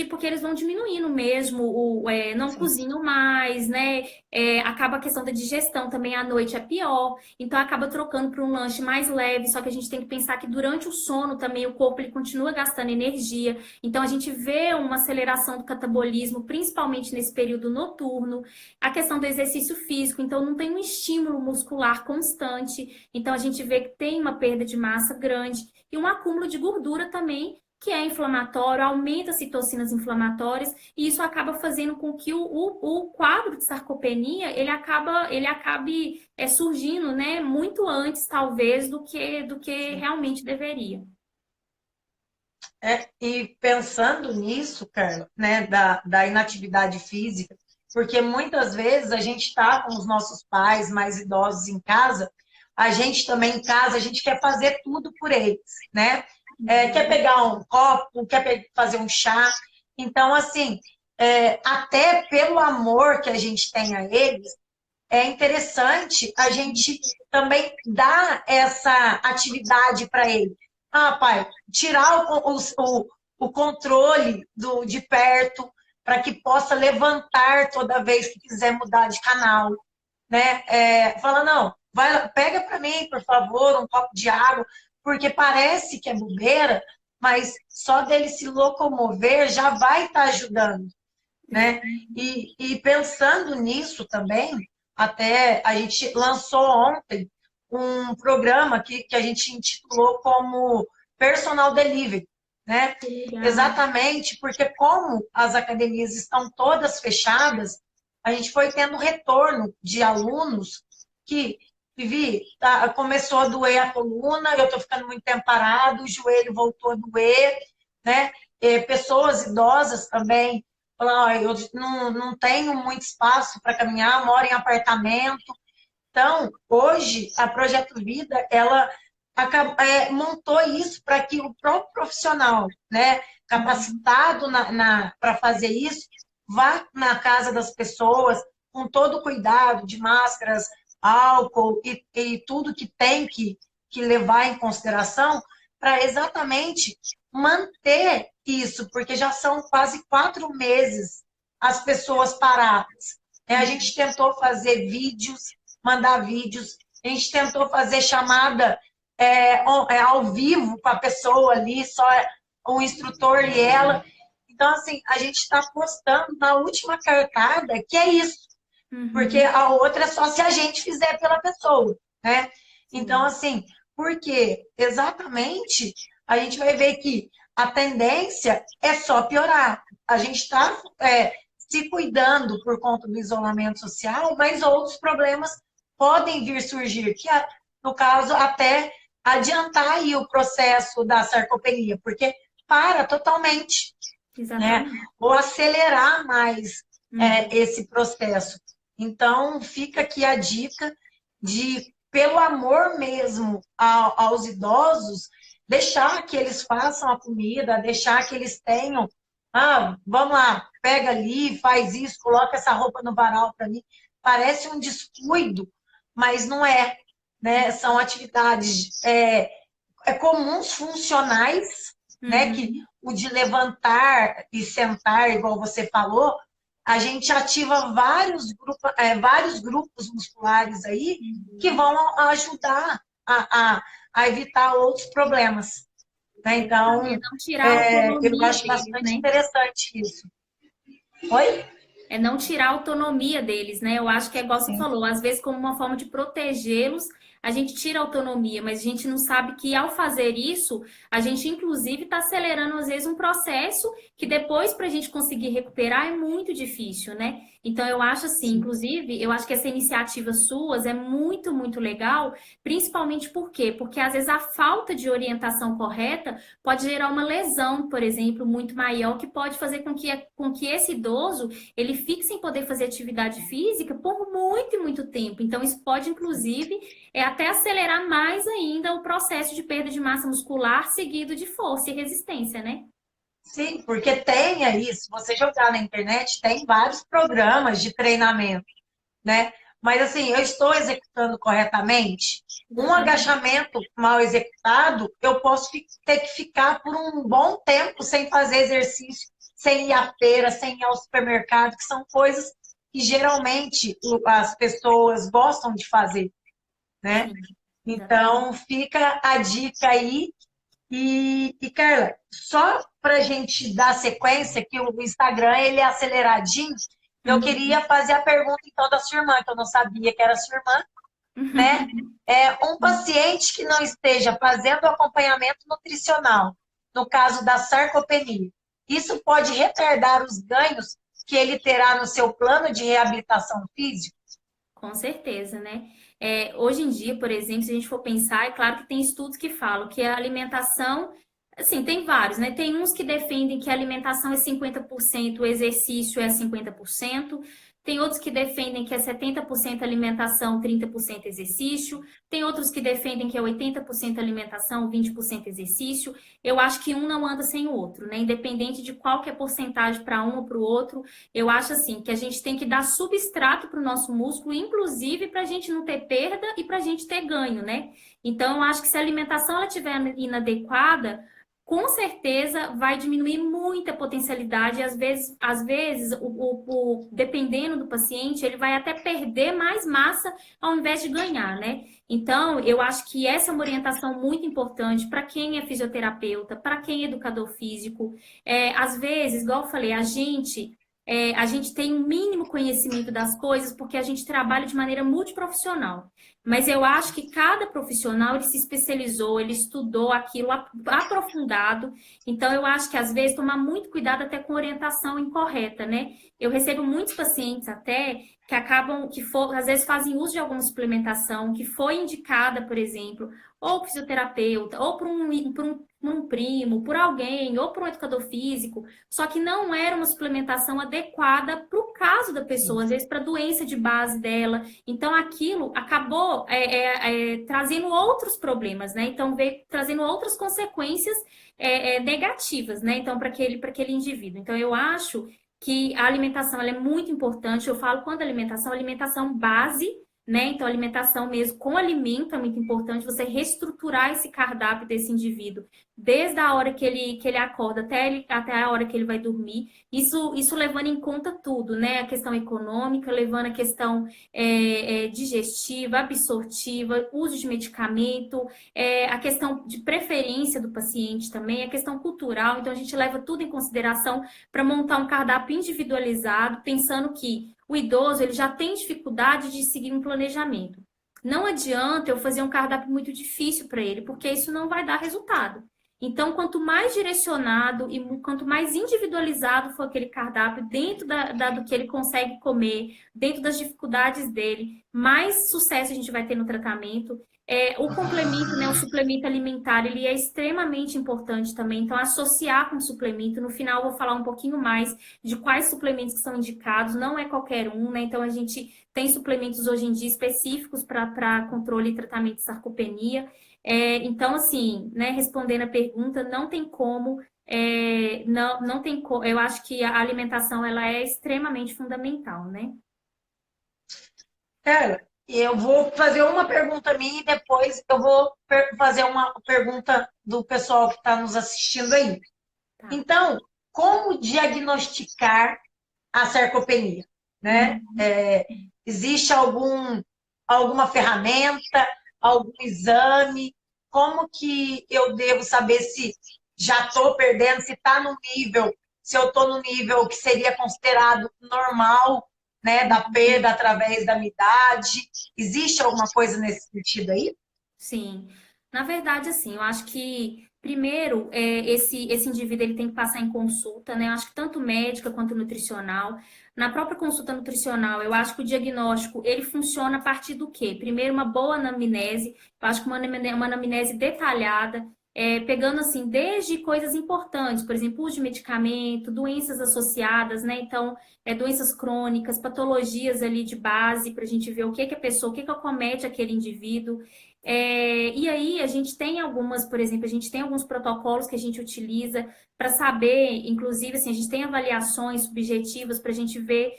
porque eles vão diminuindo mesmo, não Sim. cozinham mais, né? Acaba a questão da digestão também à noite é pior, então acaba trocando para um lanche mais leve, só que a gente tem que pensar que durante o sono também o corpo ele continua gastando energia, então a gente vê uma aceleração do catabolismo, principalmente nesse período noturno, a questão do exercício físico, então não tem um estímulo muscular constante, então a gente vê que tem uma perda de massa grande e um acúmulo de gordura também que é inflamatório, aumenta as citocinas inflamatórias, e isso acaba fazendo com que o quadro de sarcopenia ele acabe surgindo, né, muito antes, talvez, do que Sim. realmente deveria. E pensando nisso, Carla, né, da inatividade física, porque muitas vezes a gente está com os nossos pais mais idosos em casa, a gente também em casa, a gente quer fazer tudo por eles, né? Quer pegar um copo, quer fazer um chá. Então, assim, até pelo amor que a gente tem a eles, é interessante a gente também dar essa atividade para ele. Ah, pai, tirar o controle de perto, para que possa levantar toda vez que quiser mudar de canal, né? Fala, não, vai, pega para mim, por favor, um copo de água, porque parece que é bobeira, mas só dele se locomover já vai estar ajudando, né? E pensando nisso também, até a gente lançou ontem um programa que a gente intitulou como Personal Delivery, né? Que legal. Exatamente porque como as academias estão todas fechadas, a gente foi tendo retorno de alunos que, Vivi, começou a doer a coluna, eu estou ficando muito tempo parado, o joelho voltou a doer, né? Pessoas idosas também falam, eu não tenho muito espaço para caminhar, moro em apartamento. Então, hoje, a Projeto Vida, ela montou isso para que o próprio profissional, né, capacitado para fazer isso, vá na casa das pessoas com todo o cuidado de máscaras, álcool e tudo que tem que levar em consideração para exatamente manter isso, porque já são quase 4 meses as pessoas paradas. A gente tentou fazer vídeos, mandar vídeos, a gente tentou fazer chamada ao vivo com a pessoa ali, só o instrutor e ela. Então, assim, a gente está postando na última cartada que é isso, porque a outra é só se a gente fizer pela pessoa, né? Então, assim, porque exatamente a gente vai ver que a tendência é só piorar. A gente está se cuidando por conta do isolamento social, mas outros problemas podem vir surgir, que no caso até adiantar aí o processo da sarcopenia, porque para totalmente, né? Exatamente. Ou acelerar mais esse processo. Então, fica aqui a dica de, pelo amor mesmo aos idosos, deixar que eles façam a comida, deixar que eles tenham, vamos lá, pega ali, faz isso, coloca essa roupa no varal para mim. Parece um descuido, mas não é, né? São atividades comuns, funcionais, né? Que o de levantar e sentar, igual você falou, a gente ativa vários grupos musculares aí que vão ajudar a evitar outros problemas, né? Então, Não tirar a eu autonomia acho deles, bastante né? interessante isso. Oi? É não tirar a autonomia deles, né? Eu acho que é igual você Sim. falou, às vezes como uma forma de protegê-los, a gente tira a autonomia, mas a gente não sabe que ao fazer isso, a gente inclusive está acelerando às vezes um processo que depois para a gente conseguir recuperar é muito difícil, né? Então eu acho assim, inclusive, eu acho que essa iniciativa suas é muito, muito legal, principalmente por quê? Porque às vezes a falta de orientação correta pode gerar uma lesão, por exemplo, muito maior, que pode fazer com que esse idoso ele fica sem poder fazer atividade física por muito e muito tempo. Então, isso pode, inclusive, até acelerar mais ainda o processo de perda de massa muscular seguido de força e resistência, né? Sim, porque tem aí, se você jogar na internet, tem vários programas de treinamento, né? Mas assim, eu estou executando corretamente. Um agachamento mal executado, eu posso ter que ficar por um bom tempo sem fazer exercício, sem ir à feira, sem ir ao supermercado, que são coisas que geralmente as pessoas gostam de fazer, né? Sim, exatamente. Então, fica a dica aí. E Carla, só para a gente dar sequência, que o Instagram ele é aceleradinho, eu queria fazer a pergunta então da sua irmã, que eu não sabia que era sua irmã, né? Um paciente que não esteja fazendo acompanhamento nutricional, no caso da sarcopenia, isso pode retardar os ganhos que ele terá no seu plano de reabilitação física? Com certeza, né? Hoje em dia, por exemplo, se a gente for pensar, é claro que tem estudos que falam que a alimentação, assim, tem vários, né? Tem uns que defendem que a alimentação é 50%, o exercício é 50%. Tem outros que defendem que é 70% alimentação, 30% exercício. Tem outros que defendem que é 80% alimentação, 20% exercício. Eu acho que um não anda sem o outro, né? Independente de qual que é a porcentagem para um ou para o outro, eu acho assim que a gente tem que dar substrato para o nosso músculo, inclusive para a gente não ter perda e para a gente ter ganho, né? Então, eu acho que se a alimentação ela estiver inadequada, com certeza vai diminuir muito a potencialidade, e às vezes dependendo do paciente, ele vai até perder mais massa ao invés de ganhar, né? Então, eu acho que essa é uma orientação muito importante para quem é fisioterapeuta, para quem é educador físico. Às vezes, igual eu falei, a gente tem um mínimo conhecimento das coisas porque a gente trabalha de maneira multiprofissional. Mas eu acho que cada profissional ele se especializou, ele estudou aquilo aprofundado. Então, eu acho que às vezes tomar muito cuidado até com orientação incorreta, né? Eu recebo muitos pacientes até que acabam, às vezes fazem uso de alguma suplementação que foi indicada, por exemplo, ou por fisioterapeuta, ou por um primo, por alguém, ou por um educador físico, só que não era uma suplementação adequada para o caso da pessoa, às vezes para a doença de base dela. Então, aquilo acabou trazendo outros problemas, né? Então, veio trazendo outras consequências negativas, né? Então, para aquele indivíduo. Então, eu acho que a alimentação ela é muito importante. Eu falo quando alimentação base, né? Então, alimentação mesmo com alimento é muito importante. Você reestruturar esse cardápio desse indivíduo, desde a hora que ele acorda até a hora que ele vai dormir. Isso levando em conta tudo, né? A questão econômica, levando a questão digestiva, absortiva, uso de medicamento, a questão de preferência do paciente também, a questão cultural. Então, a gente leva tudo em consideração para montar um cardápio individualizado, pensando que o idoso ele já tem dificuldade de seguir um planejamento. Não adianta eu fazer um cardápio muito difícil para ele, porque isso não vai dar resultado. Então, quanto mais direcionado e quanto mais individualizado for aquele cardápio, dentro do que ele consegue comer, dentro das dificuldades dele, mais sucesso a gente vai ter no tratamento. O complemento, né, o suplemento alimentar, ele é extremamente importante também. Então, associar com o suplemento. No final, eu vou falar um pouquinho mais de quais suplementos que são indicados. Não é qualquer um, né? Então, a gente tem suplementos hoje em dia específicos para controle e tratamento de sarcopenia. Então, assim, né, respondendo a pergunta, não tem como, não tem como. Eu acho que a alimentação ela é extremamente fundamental, né? Carla, eu vou fazer uma pergunta minha e depois eu vou fazer uma pergunta do pessoal que está nos assistindo aí. Tá. Então, como diagnosticar a sarcopenia, né? Existe alguma ferramenta, algum exame? Como que eu devo saber se já estou perdendo, se está no nível, se eu estou no nível que seria considerado normal, né, da perda através da minha idade? Existe alguma coisa nesse sentido aí? Sim, na verdade, assim, eu acho que primeiro esse indivíduo ele tem que passar em consulta, né? Eu acho que tanto médica quanto nutricional. Na própria consulta nutricional, eu acho que o diagnóstico ele funciona a partir do quê? Primeiro, uma boa anamnese, eu acho que uma anamnese detalhada, pegando assim, desde coisas importantes, por exemplo, uso de medicamento, doenças associadas, né? Então, doenças crônicas, patologias ali de base, para a gente ver o que a pessoa, o que acomete aquele indivíduo. E aí a gente tem por exemplo, a gente tem alguns protocolos que a gente utiliza para saber, inclusive, assim, a gente tem avaliações subjetivas para a gente ver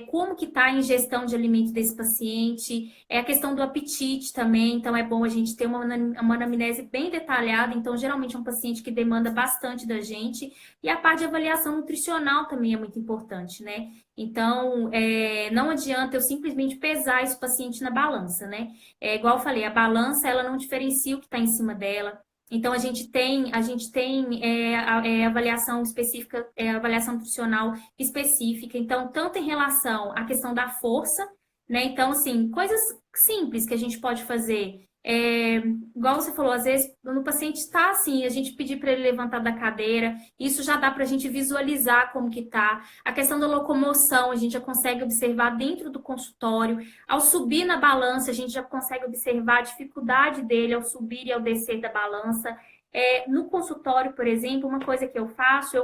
como que está a ingestão de alimento desse paciente, a questão do apetite também, então é bom a gente ter uma anamnese bem detalhada, então geralmente é um paciente que demanda bastante da gente, e a parte de avaliação nutricional também é muito importante, né? Então, não adianta eu simplesmente pesar esse paciente na balança, né? Igual eu falei, a balança ela não diferencia o que está em cima dela. Então a gente tem avaliação específica, avaliação nutricional específica. Então, tanto em relação à questão da força, né? Então, assim, coisas simples que a gente pode fazer. Igual você falou, às vezes no paciente está assim, a gente pedir para ele levantar da cadeira, isso já dá para a gente visualizar como que tá. A questão da locomoção, a gente já consegue observar dentro do consultório. Ao subir na balança, a gente já consegue observar a dificuldade dele ao subir e ao descer da balança. No consultório, por exemplo, uma coisa que eu faço,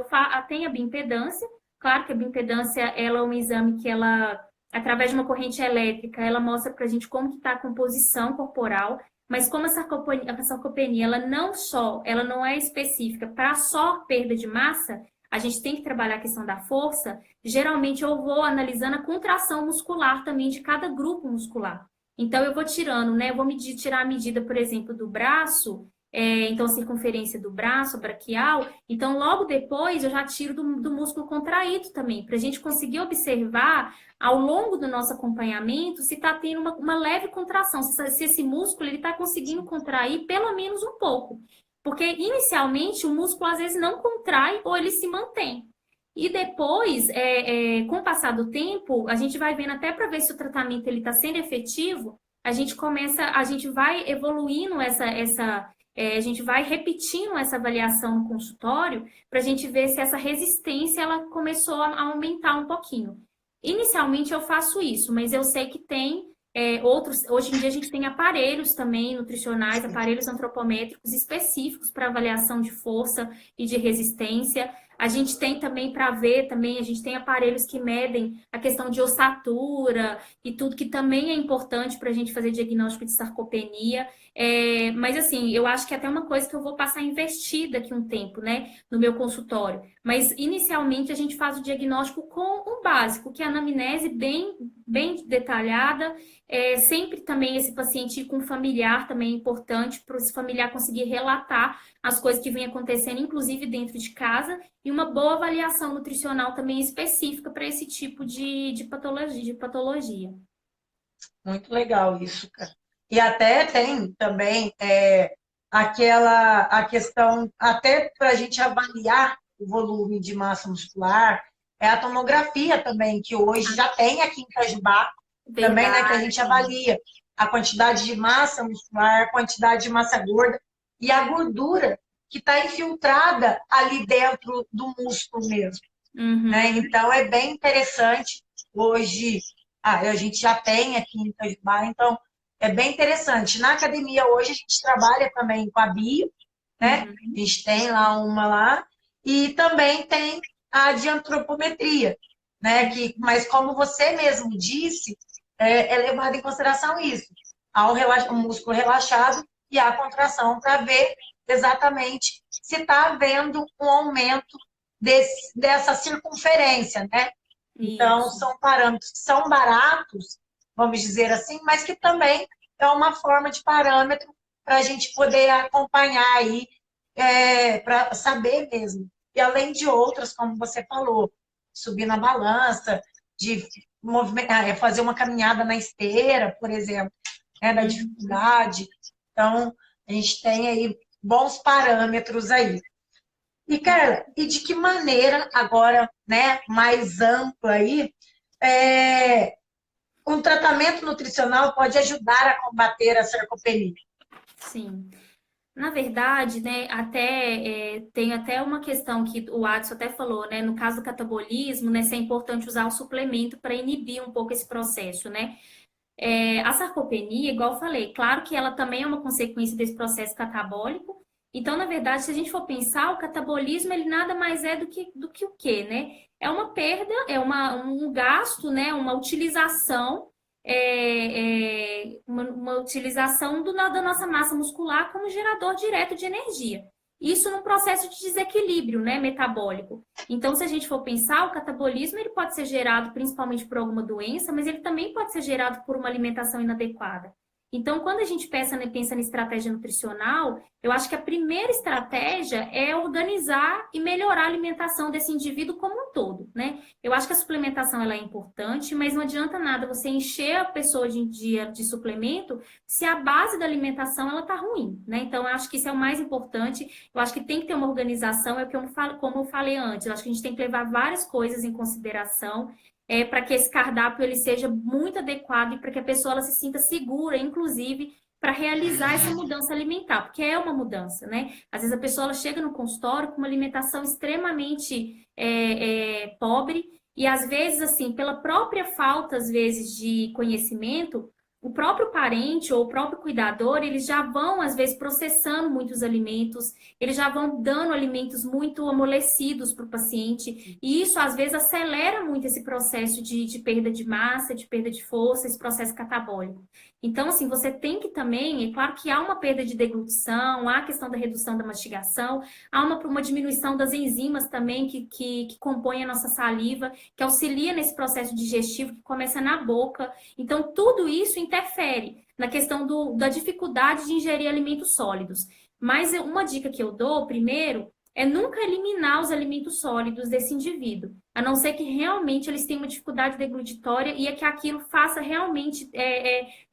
tenho a bioimpedância. Claro que a bioimpedância ela é um exame que ela, através de uma corrente elétrica, ela mostra para a gente como que está a composição corporal. Mas como a sarcopenia ela não é específica para só perda de massa, a gente tem que trabalhar a questão da força. Geralmente eu vou analisando a contração muscular também de cada grupo muscular. Então eu vou tirando, né? Eu vou tirar a medida, por exemplo, do braço então circunferência do braço, braquial. Então, logo depois, eu já tiro do músculo contraído também, para a gente conseguir observar ao longo do nosso acompanhamento se está tendo uma leve contração, se esse músculo ele está conseguindo contrair pelo menos um pouco. Porque inicialmente o músculo às vezes não contrai ou ele se mantém. E depois, com o passar do tempo, a gente vai vendo até para ver se o tratamento ele está sendo efetivo, a gente vai evoluindo a gente vai repetindo essa avaliação no consultório para a gente ver se essa resistência ela começou a aumentar um pouquinho. Inicialmente eu faço isso, mas eu sei que tem outros. Hoje em dia a gente tem aparelhos também nutricionais, aparelhos antropométricos específicos para avaliação de força e de resistência. A gente tem também para ver também, a gente tem aparelhos que medem a questão de ossatura e tudo que também é importante para a gente fazer diagnóstico de sarcopenia. Mas assim, eu acho que é até uma coisa que eu vou passar a investir daqui a um tempo, né, no meu consultório. Mas inicialmente a gente faz o diagnóstico com o básico, que é a anamnese bem detalhada. Sempre também esse paciente ir com um familiar também é importante para esse familiar conseguir relatar as coisas que vêm acontecendo, inclusive dentro de casa, e uma boa avaliação nutricional também específica para esse tipo de patologia. Muito legal isso, cara. E até tem também a questão, até para a gente avaliar o volume de massa muscular, é a tomografia também, que hoje já tem aqui em Itajubá, também, né, que a gente avalia a quantidade de massa muscular, a quantidade de massa gorda e a gordura que está infiltrada ali dentro do músculo mesmo. Né? Então, é bem interessante. Hoje, a gente já tem aqui em Itajubá, então é bem interessante. Na academia, hoje, a gente trabalha também com a bio, né? A gente tem lá uma lá, e também tem a de antropometria, né? Mas como você mesmo disse, é levado em consideração isso. Há o músculo relaxado e a contração para ver exatamente se está havendo um aumento dessa circunferência, né? Então, são parâmetros que são baratos, vamos dizer assim, mas que também é uma forma de parâmetro para a gente poder acompanhar aí, para saber mesmo. E além de outras, como você falou, subir na balança, de fazer uma caminhada na esteira, por exemplo, né, da dificuldade. Então, a gente tem aí bons parâmetros aí. E, Carla, e de que maneira, agora, né, mais ampla aí, um tratamento nutricional pode ajudar a combater a sarcopenia? Sim. Na verdade, né, tem até uma questão que o Adson até falou, né, no caso do catabolismo, né, se é importante usar o suplemento para inibir um pouco esse processo, né? A sarcopenia, igual eu falei, claro que ela também é uma consequência desse processo catabólico. Então, na verdade, se a gente for pensar, o catabolismo, ele nada mais é do que o quê, né? É uma perda, um gasto, né, uma utilização uma utilização da nossa massa muscular como gerador direto de energia. Isso num processo de desequilíbrio, né, metabólico. Então, se a gente for pensar, o catabolismo ele pode ser gerado principalmente por alguma doença, mas ele também pode ser gerado por uma alimentação inadequada. Então, quando a gente pensa em estratégia nutricional, eu acho que a primeira estratégia é organizar e melhorar a alimentação desse indivíduo como um todo, né? Eu acho que a suplementação ela é importante, mas não adianta nada você encher a pessoa de suplemento se a base da alimentação ela tá ruim, né? Então, eu acho que isso é o mais importante. Eu acho que tem que ter uma organização, como eu falei antes, eu acho que a gente tem que levar várias coisas em consideração para que esse cardápio ele seja muito adequado e para que a pessoa ela se sinta segura, inclusive, para realizar essa mudança alimentar, porque é uma mudança, né? Às vezes a pessoa ela chega no consultório com uma alimentação extremamente pobre e às vezes, assim, pela própria falta, às vezes, de conhecimento, o próprio parente ou o próprio cuidador, eles já vão, às vezes, processando muitos alimentos, eles já vão dando alimentos muito amolecidos para o paciente, e isso, às vezes, acelera muito esse processo de perda de massa, de perda de força, esse processo catabólico. Então, assim, você tem que também, é claro que há uma perda de deglutição, há a questão da redução da mastigação, há uma diminuição das enzimas também que compõem a nossa saliva, que auxilia nesse processo digestivo que começa na boca. Então, tudo isso interfere na questão da dificuldade de ingerir alimentos sólidos. Mas uma dica que eu dou, primeiro, é nunca eliminar os alimentos sólidos desse indivíduo, a não ser que realmente eles tenham uma dificuldade deglutitória e é que aquilo faça realmente,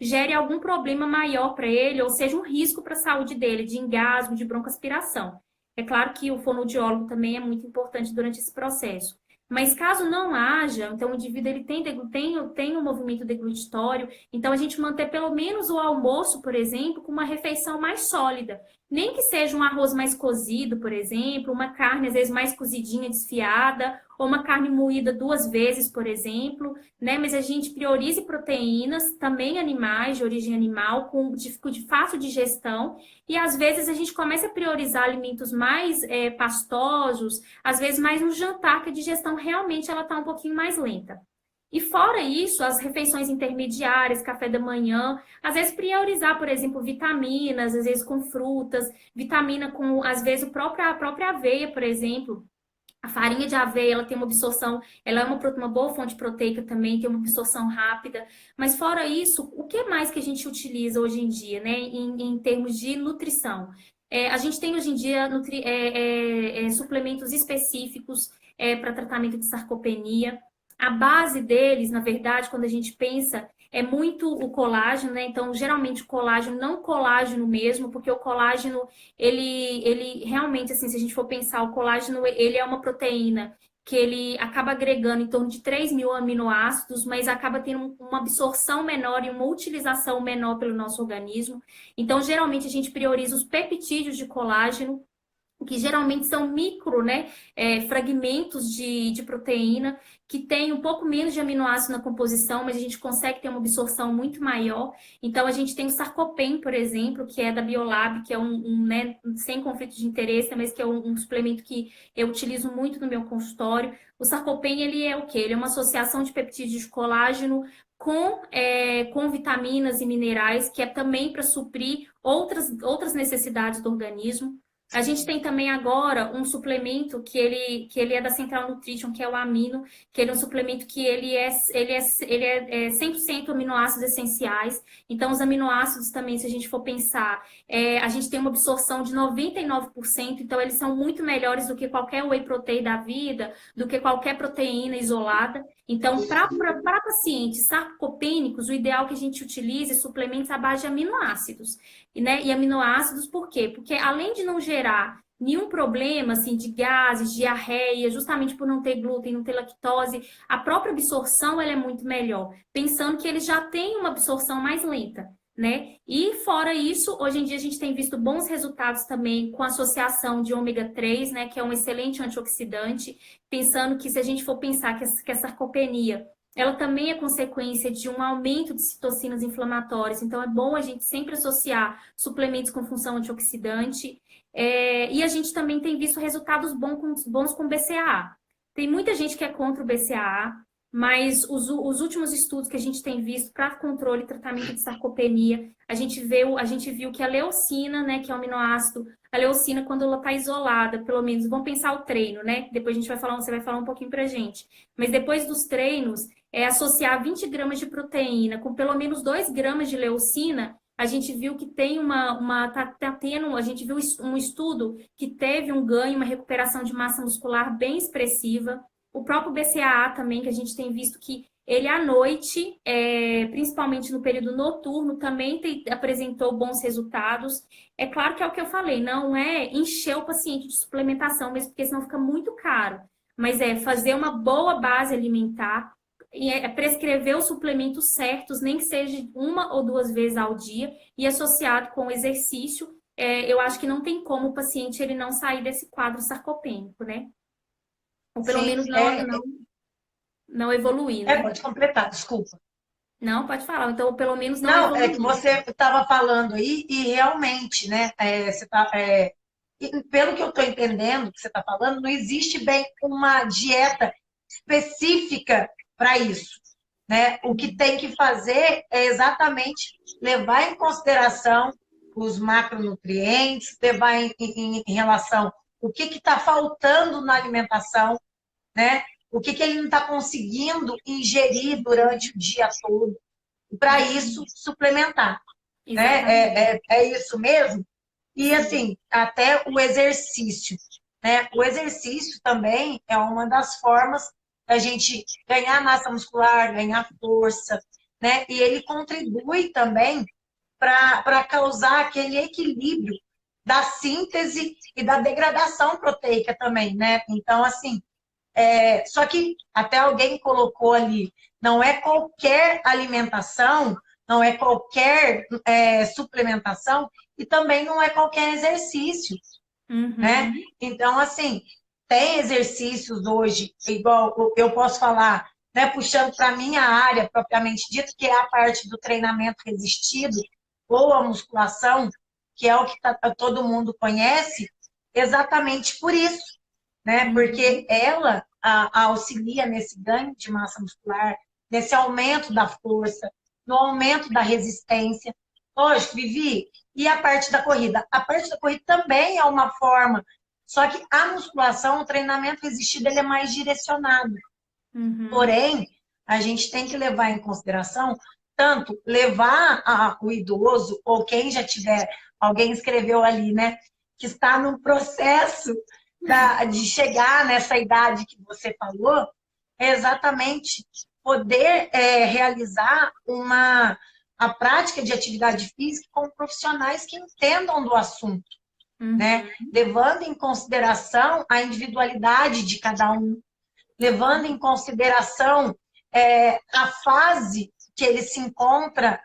gere algum problema maior para ele, ou seja, um risco para a saúde dele, de engasgo, de broncoaspiração. É claro que o fonoaudiólogo também é muito importante durante esse processo. Mas caso não haja, então o indivíduo ele tem um movimento deglutitório, então a gente manter pelo menos o almoço, por exemplo, com uma refeição mais sólida. Nem que seja um arroz mais cozido, por exemplo, uma carne às vezes mais cozidinha, desfiada, ou uma carne moída 2 vezes, por exemplo, né? Mas a gente priorize proteínas, também animais, de origem animal, de fácil digestão, e às vezes a gente começa a priorizar alimentos mais pastosos, às vezes mais no jantar, que a digestão realmente ela está um pouquinho mais lenta. E fora isso, as refeições intermediárias, café da manhã, às vezes priorizar, por exemplo, vitaminas, às vezes com frutas, vitamina com, às vezes, a própria aveia, por exemplo. A farinha de aveia, ela tem uma absorção, ela é uma boa fonte proteica também, tem uma absorção rápida. Mas fora isso, o que mais que a gente utiliza hoje em dia, né, em termos de nutrição? A gente tem hoje em dia suplementos específicos para tratamento de sarcopenia. A base deles, na verdade, quando a gente pensa, é muito o colágeno, né? Então, geralmente o colágeno, não colágeno mesmo, porque o colágeno, ele realmente, assim, se a gente for pensar, o colágeno, ele é uma proteína que ele acaba agregando em torno de 3.000 aminoácidos, mas acaba tendo uma absorção menor e uma utilização menor pelo nosso organismo. Então, geralmente, a gente prioriza os peptídeos de colágeno, que geralmente são micro, né, fragmentos de proteína, que tem um pouco menos de aminoácido na composição, mas a gente consegue ter uma absorção muito maior. Então, a gente tem o Sarcopen, por exemplo, que é da Biolab, que é né, sem conflito de interesse, mas que é um suplemento que eu utilizo muito no meu consultório. O Sarcopen, ele é o quê? Ele é uma associação de peptídeos de colágeno com vitaminas e minerais, que é também para suprir outras necessidades do organismo. A gente tem também agora um suplemento que ele é da Central Nutrition, que é o Amino, que ele é um suplemento que ele é 100% aminoácidos essenciais. Então, os aminoácidos também, se a gente for pensar, a gente tem uma absorção de 99%, então eles são muito melhores do que qualquer whey protein da vida, do que qualquer proteína isolada. Então, para pacientes sarcopênicos, o ideal é que a gente utilize suplementos à base de aminoácidos. Né? E aminoácidos, por quê? Porque além de não gerar nenhum problema assim, de gases, diarreia, justamente por não ter glúten, não ter lactose, a própria absorção ela é muito melhor, pensando que eles já têm uma absorção mais lenta. Né? E fora isso, hoje em dia a gente tem visto bons resultados também com a associação de ômega 3, né, que é um excelente antioxidante, pensando que se a gente for pensar que a sarcopenia ela também é consequência de um aumento de citocinas inflamatórias, então é bom a gente sempre associar suplementos com função antioxidante. E a gente também tem visto resultados bons com BCAA. Tem muita gente que é contra o BCAA, mas os últimos estudos que a gente tem visto para controle e tratamento de sarcopenia, a gente viu que a leucina, né, que é um aminoácido, a leucina, quando ela está isolada, pelo menos, vamos pensar o treino, né? Depois a gente você vai falar um pouquinho pra gente. Mas depois dos treinos, associar 20 gramas de proteína com pelo menos 2 gramas de leucina, a gente viu que tem a gente viu um estudo que teve um ganho, uma recuperação de massa muscular bem expressiva. O próprio BCAA também, que a gente tem visto que ele à noite, principalmente no período noturno, também apresentou bons resultados. É claro que é o que eu falei, não é encher o paciente de suplementação, mesmo porque senão fica muito caro. Mas é fazer uma boa base alimentar, e prescrever os suplementos certos, nem que seja 1 ou 2 vezes ao dia, e associado com o exercício, eu acho que não tem como o paciente ele não sair desse quadro sarcopênico, né? Ou pelo Sim, menos não evoluir, né? pode completar, desculpa. Não, pode falar. Então, pelo menos não Não, é que evoluir. você estava falando aí e realmente, né, pelo que eu estou entendendo que você está falando, não existe bem uma dieta específica para isso, né? O que tem que fazer é exatamente levar em consideração os macronutrientes, levar em relação o que está faltando na alimentação, né? O que ele não está conseguindo ingerir durante o dia todo, e para isso suplementar. Né? É isso mesmo? E assim, até o exercício, né? O exercício também é uma das formas da gente ganhar massa muscular, ganhar força, né? E ele contribui também para causar aquele equilíbrio da síntese e da degradação proteica também, né? Então, assim, só que até alguém colocou ali, não é qualquer alimentação, não é qualquer suplementação e também não é qualquer exercício, né? Uhum, Então, assim, tem exercícios hoje, igual eu posso falar, né, puxando para a minha área propriamente dito, que é a parte do treinamento resistido ou a musculação, que é o que todo mundo conhece, exatamente por isso, né? Porque uhum, ela auxilia nesse ganho de massa muscular, nesse aumento da força, no aumento da resistência. Lógico, Vivi, e a parte da corrida? A parte da corrida também é uma forma, só que a musculação, o treinamento resistido, ele é mais direcionado. uhum. Porém, a gente tem que levar em consideração tanto levar o idoso ou quem já tiver, alguém escreveu ali, né, que está no processo de chegar nessa idade que você falou, é exatamente poder realizar a prática de atividade física com profissionais que entendam do assunto, né? Uhum, Levando em consideração a individualidade de cada um, levando em consideração a fase que ele se encontra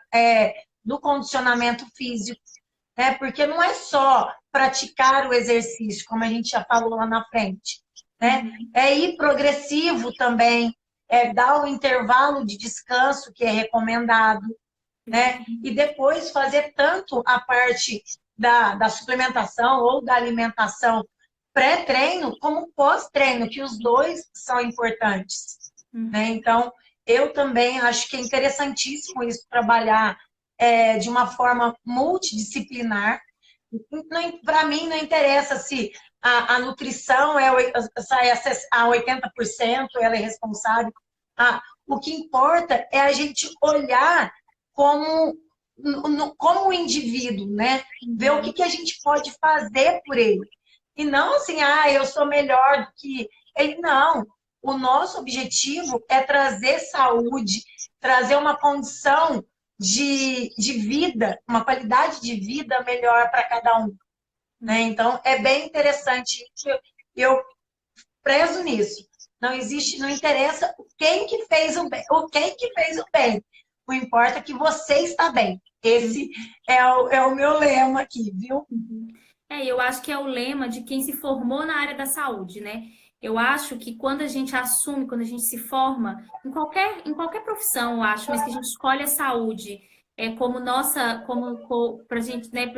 do condicionamento físico, né? Porque não é só praticar o exercício, como a gente já falou lá na frente, né? uhum, É ir progressivo também, dar o intervalo de descanso que é recomendado, né? E exatamente. depois fazer tanto a parte da suplementação ou da alimentação pré-treino como pós-treino, que os dois são importantes, né? Uhum, Então, eu também acho que é interessantíssimo isso, trabalhar de uma forma multidisciplinar. Para mim, não interessa se a nutrição sai a 80%, ela é responsável. O que importa é a gente olhar como, como um indivíduo, né? Ver o que, uhum, que a gente pode fazer por ele. E não assim, eu sou melhor do que ele. Não. O nosso objetivo é trazer saúde, trazer uma condição de vida, uma qualidade de vida melhor para cada um, né? uhum. Então, é bem interessante isso. Eu prezo nisso. Não existe, não interessa quem que fez o bem, ou quem que fez o bem. O importa é que você está bem. Esse é o meu lema aqui, viu? Uhum. Eu acho que é o lema de quem se formou na área da saúde, né? Eu acho que quando a gente assume, quando a gente se forma, em qualquer profissão, eu acho, mas que a gente escolhe a saúde como nossa, pra gente, né,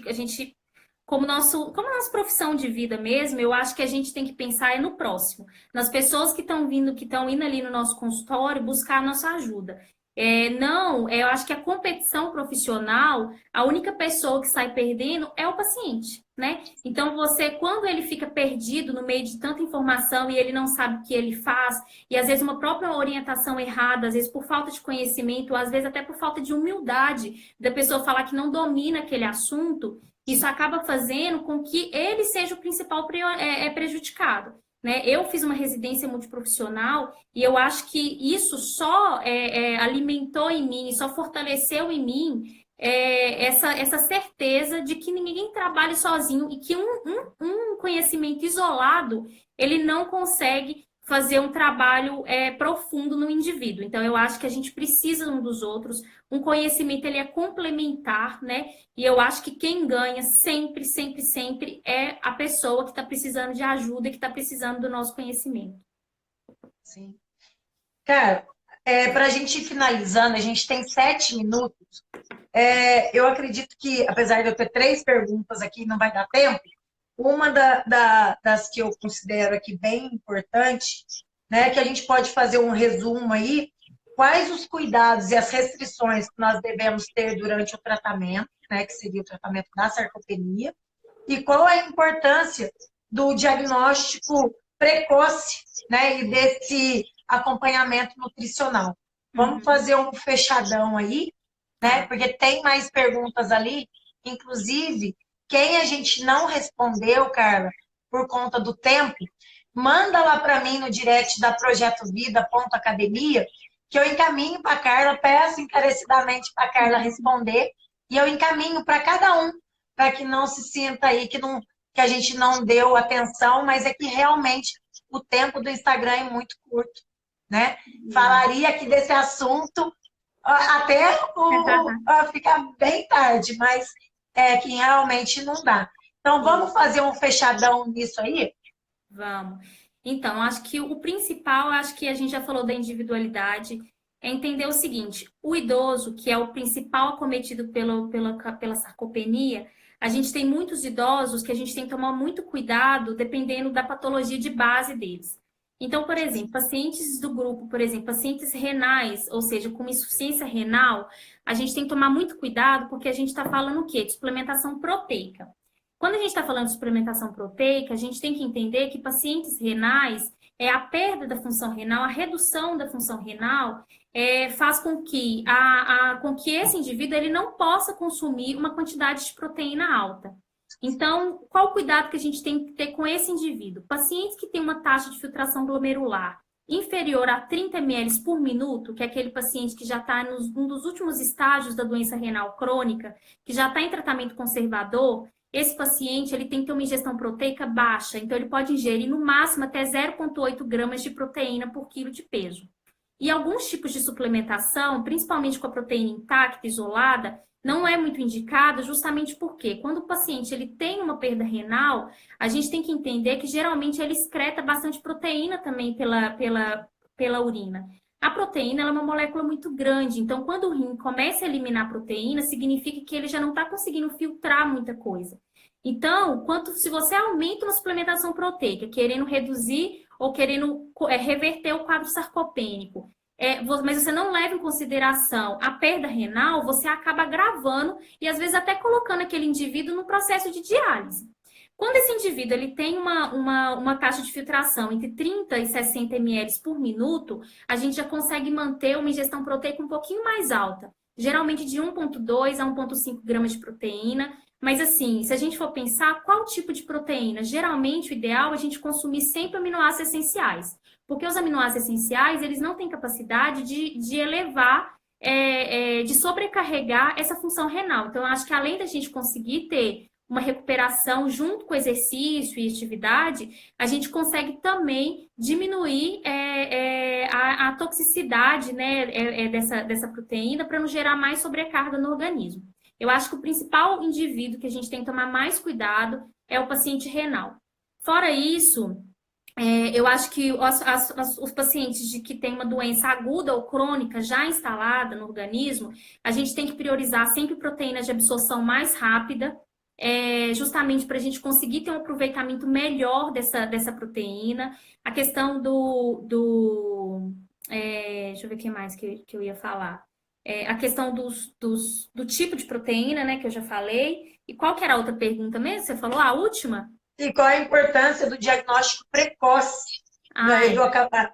a gente, como nossa profissão de vida mesmo, eu acho que a gente tem que pensar no próximo, nas pessoas que estão indo ali no nosso consultório buscar a nossa ajuda. Não, eu acho que a competição profissional, a única pessoa que sai perdendo é o paciente, né? Então, quando ele fica perdido no meio de tanta informação e ele não sabe o que ele faz, e às vezes uma própria orientação errada, às vezes por falta de conhecimento, às vezes até por falta de humildade da pessoa falar que não domina aquele assunto, isso acaba fazendo com que ele seja o principal prejudicado. Né? Eu fiz uma residência multiprofissional e eu acho que isso só alimentou em mim, só fortaleceu em mim essa certeza de que ninguém trabalha sozinho e que um conhecimento isolado ele não consegue fazer um trabalho profundo no indivíduo. Então, eu acho que a gente precisa um dos outros. Um conhecimento ele é complementar, né? E eu acho que quem ganha sempre, sempre, sempre é a pessoa que está precisando de ajuda, que está precisando do nosso conhecimento. Sim. Cara, para a gente ir finalizando, a gente tem 7 minutos. Eu acredito que, apesar de eu ter 3 perguntas aqui, não vai dar tempo. Uma das que eu considero aqui bem importante, né, que a gente pode fazer um resumo aí, quais os cuidados e as restrições que nós devemos ter durante o tratamento, né, que seria o tratamento da sarcopenia, e qual a importância do diagnóstico precoce, né, e desse acompanhamento nutricional. Vamos Uhum, fazer um fechadão aí, né, tá. porque tem mais perguntas ali, inclusive quem a gente não respondeu, Carla, por conta do tempo, manda lá para mim no direct da Projeto Vida.academia, que eu encaminho para a Carla, peço encarecidamente para a Carla responder, e eu encaminho para cada um, para que não se sinta aí que a gente não deu atenção, mas é que realmente o tempo do Instagram é muito curto, né? Falaria aqui desse assunto até ficar bem tarde, mas é que realmente não dá. Então, vamos fazer um fechadão nisso aí? Vamos. Então, acho que o principal, acho que a gente já falou da individualidade, é entender o seguinte: o idoso, que é o principal acometido pela sarcopenia, a gente tem muitos idosos que a gente tem que tomar muito cuidado dependendo da patologia de base deles. Então, por exemplo, pacientes do grupo, por exemplo, pacientes renais, ou seja, com insuficiência renal, a gente tem que tomar muito cuidado porque a gente está falando o quê? De suplementação proteica. Quando a gente está falando de suplementação proteica, a gente tem que entender que pacientes renais, a perda da função renal, a redução da função renal, faz com que, com que esse indivíduo ele não possa consumir uma quantidade de proteína alta. Então, qual o cuidado que a gente tem que ter com esse indivíduo? Pacientes que têm uma taxa de filtração glomerular inferior a 30 ml por minuto, que é aquele paciente que já está num dos últimos estágios da doença renal crônica, que já está em tratamento conservador, esse paciente ele tem que ter uma ingestão proteica baixa, então ele pode ingerir no máximo até 0,8 gramas de proteína por quilo de peso. E alguns tipos de suplementação, principalmente com a proteína intacta, isolada, não é muito indicado justamente porque quando o paciente ele tem uma perda renal, a gente tem que entender que geralmente ele excreta bastante proteína também pela urina. A proteína ela é uma molécula muito grande, então quando o rim começa a eliminar a proteína, significa que ele já não está conseguindo filtrar muita coisa. Então, se você aumenta uma suplementação proteica, querendo reduzir ou querendo reverter o quadro sarcopênico, mas você não leva em consideração a perda renal, você acaba agravando e às vezes até colocando aquele indivíduo no processo de diálise. Quando esse indivíduo ele tem uma taxa de filtração entre 30 e 60 ml por minuto, a gente já consegue manter uma ingestão proteica um pouquinho mais alta, geralmente de 1,2 a 1,5 gramas de proteína. Mas assim, se a gente for pensar qual tipo de proteína, geralmente o ideal é a gente consumir sempre aminoácidos essenciais, porque os aminoácidos essenciais eles não têm capacidade de elevar, de sobrecarregar essa função renal. Então, eu acho que além da gente conseguir ter uma recuperação junto com exercício e atividade, a gente consegue também diminuir a toxicidade, né, dessa proteína para não gerar mais sobrecarga no organismo. Eu acho que o principal indivíduo que a gente tem que tomar mais cuidado é o paciente renal. Fora isso, eu acho que os pacientes que têm uma doença aguda ou crônica já instalada no organismo, a gente tem que priorizar sempre proteínas de absorção mais rápida, justamente para a gente conseguir ter um aproveitamento melhor dessa proteína. A questão deixa eu ver o que mais que eu ia falar. A questão do tipo de proteína, né, que eu já falei. E qual que era a outra pergunta mesmo? Você falou a última? E qual a importância do diagnóstico precoce do acabar?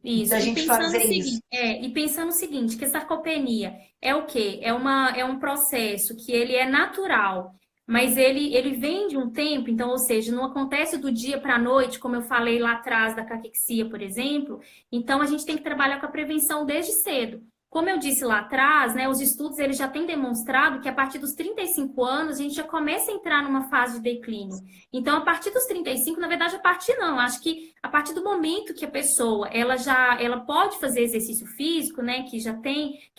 Isso. Da gente fazer isso. E pensando o seguinte, que a sarcopenia é o quê? É um processo que ele é natural, mas ele vem de um tempo, então, ou seja, não acontece do dia para a noite, como eu falei lá atrás da caquexia, por exemplo. Então, a gente tem que trabalhar com a prevenção desde cedo. Como eu disse lá atrás, né, os estudos eles já têm demonstrado que a partir dos 35 anos a gente já começa a entrar numa fase de declínio. Então, a partir dos 35, na verdade, acho que a partir do momento que a pessoa ela pode fazer exercício físico, né, que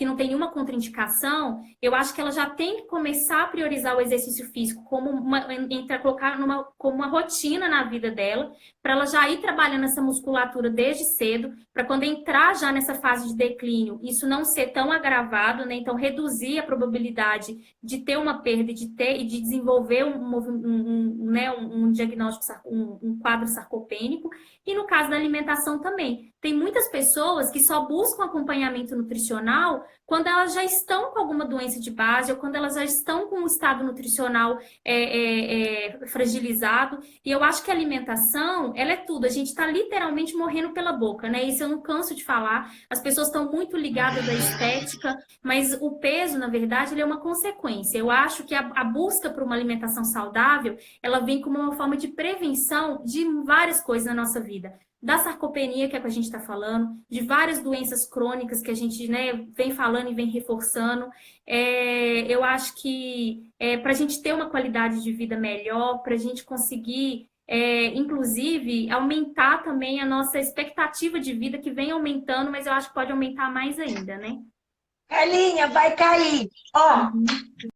não tem nenhuma contraindicação, eu acho que ela já tem que começar a priorizar o exercício físico colocar como uma rotina na vida dela, para ela já ir trabalhando essa musculatura desde cedo, para quando entrar já nessa fase de declínio, isso não ser tão agravado, né? Então reduzir a probabilidade de ter uma perda e de desenvolver um diagnóstico, um quadro sarcopênico. E no caso da alimentação também. Tem muitas pessoas que só buscam acompanhamento nutricional quando elas já estão com alguma doença de base ou quando elas já estão com um estado nutricional fragilizado. E eu acho que a alimentação, ela é tudo. A gente está literalmente morrendo pela boca, né? Isso eu não canso de falar. As pessoas estão muito ligadas da estética, mas o peso, na verdade, ele é uma consequência. Eu acho que a busca por uma alimentação saudável, ela vem como uma forma de prevenção de várias coisas na nossa vida. Da sarcopenia, que é o que a gente está falando, de várias doenças crônicas que a gente, né, vem falando e vem reforçando. Eu acho que para a gente ter uma qualidade de vida melhor, para a gente conseguir, inclusive, aumentar também a nossa expectativa de vida, que vem aumentando, mas eu acho que pode aumentar mais ainda, né? Carlinha, vai cair. Ó, Uhum.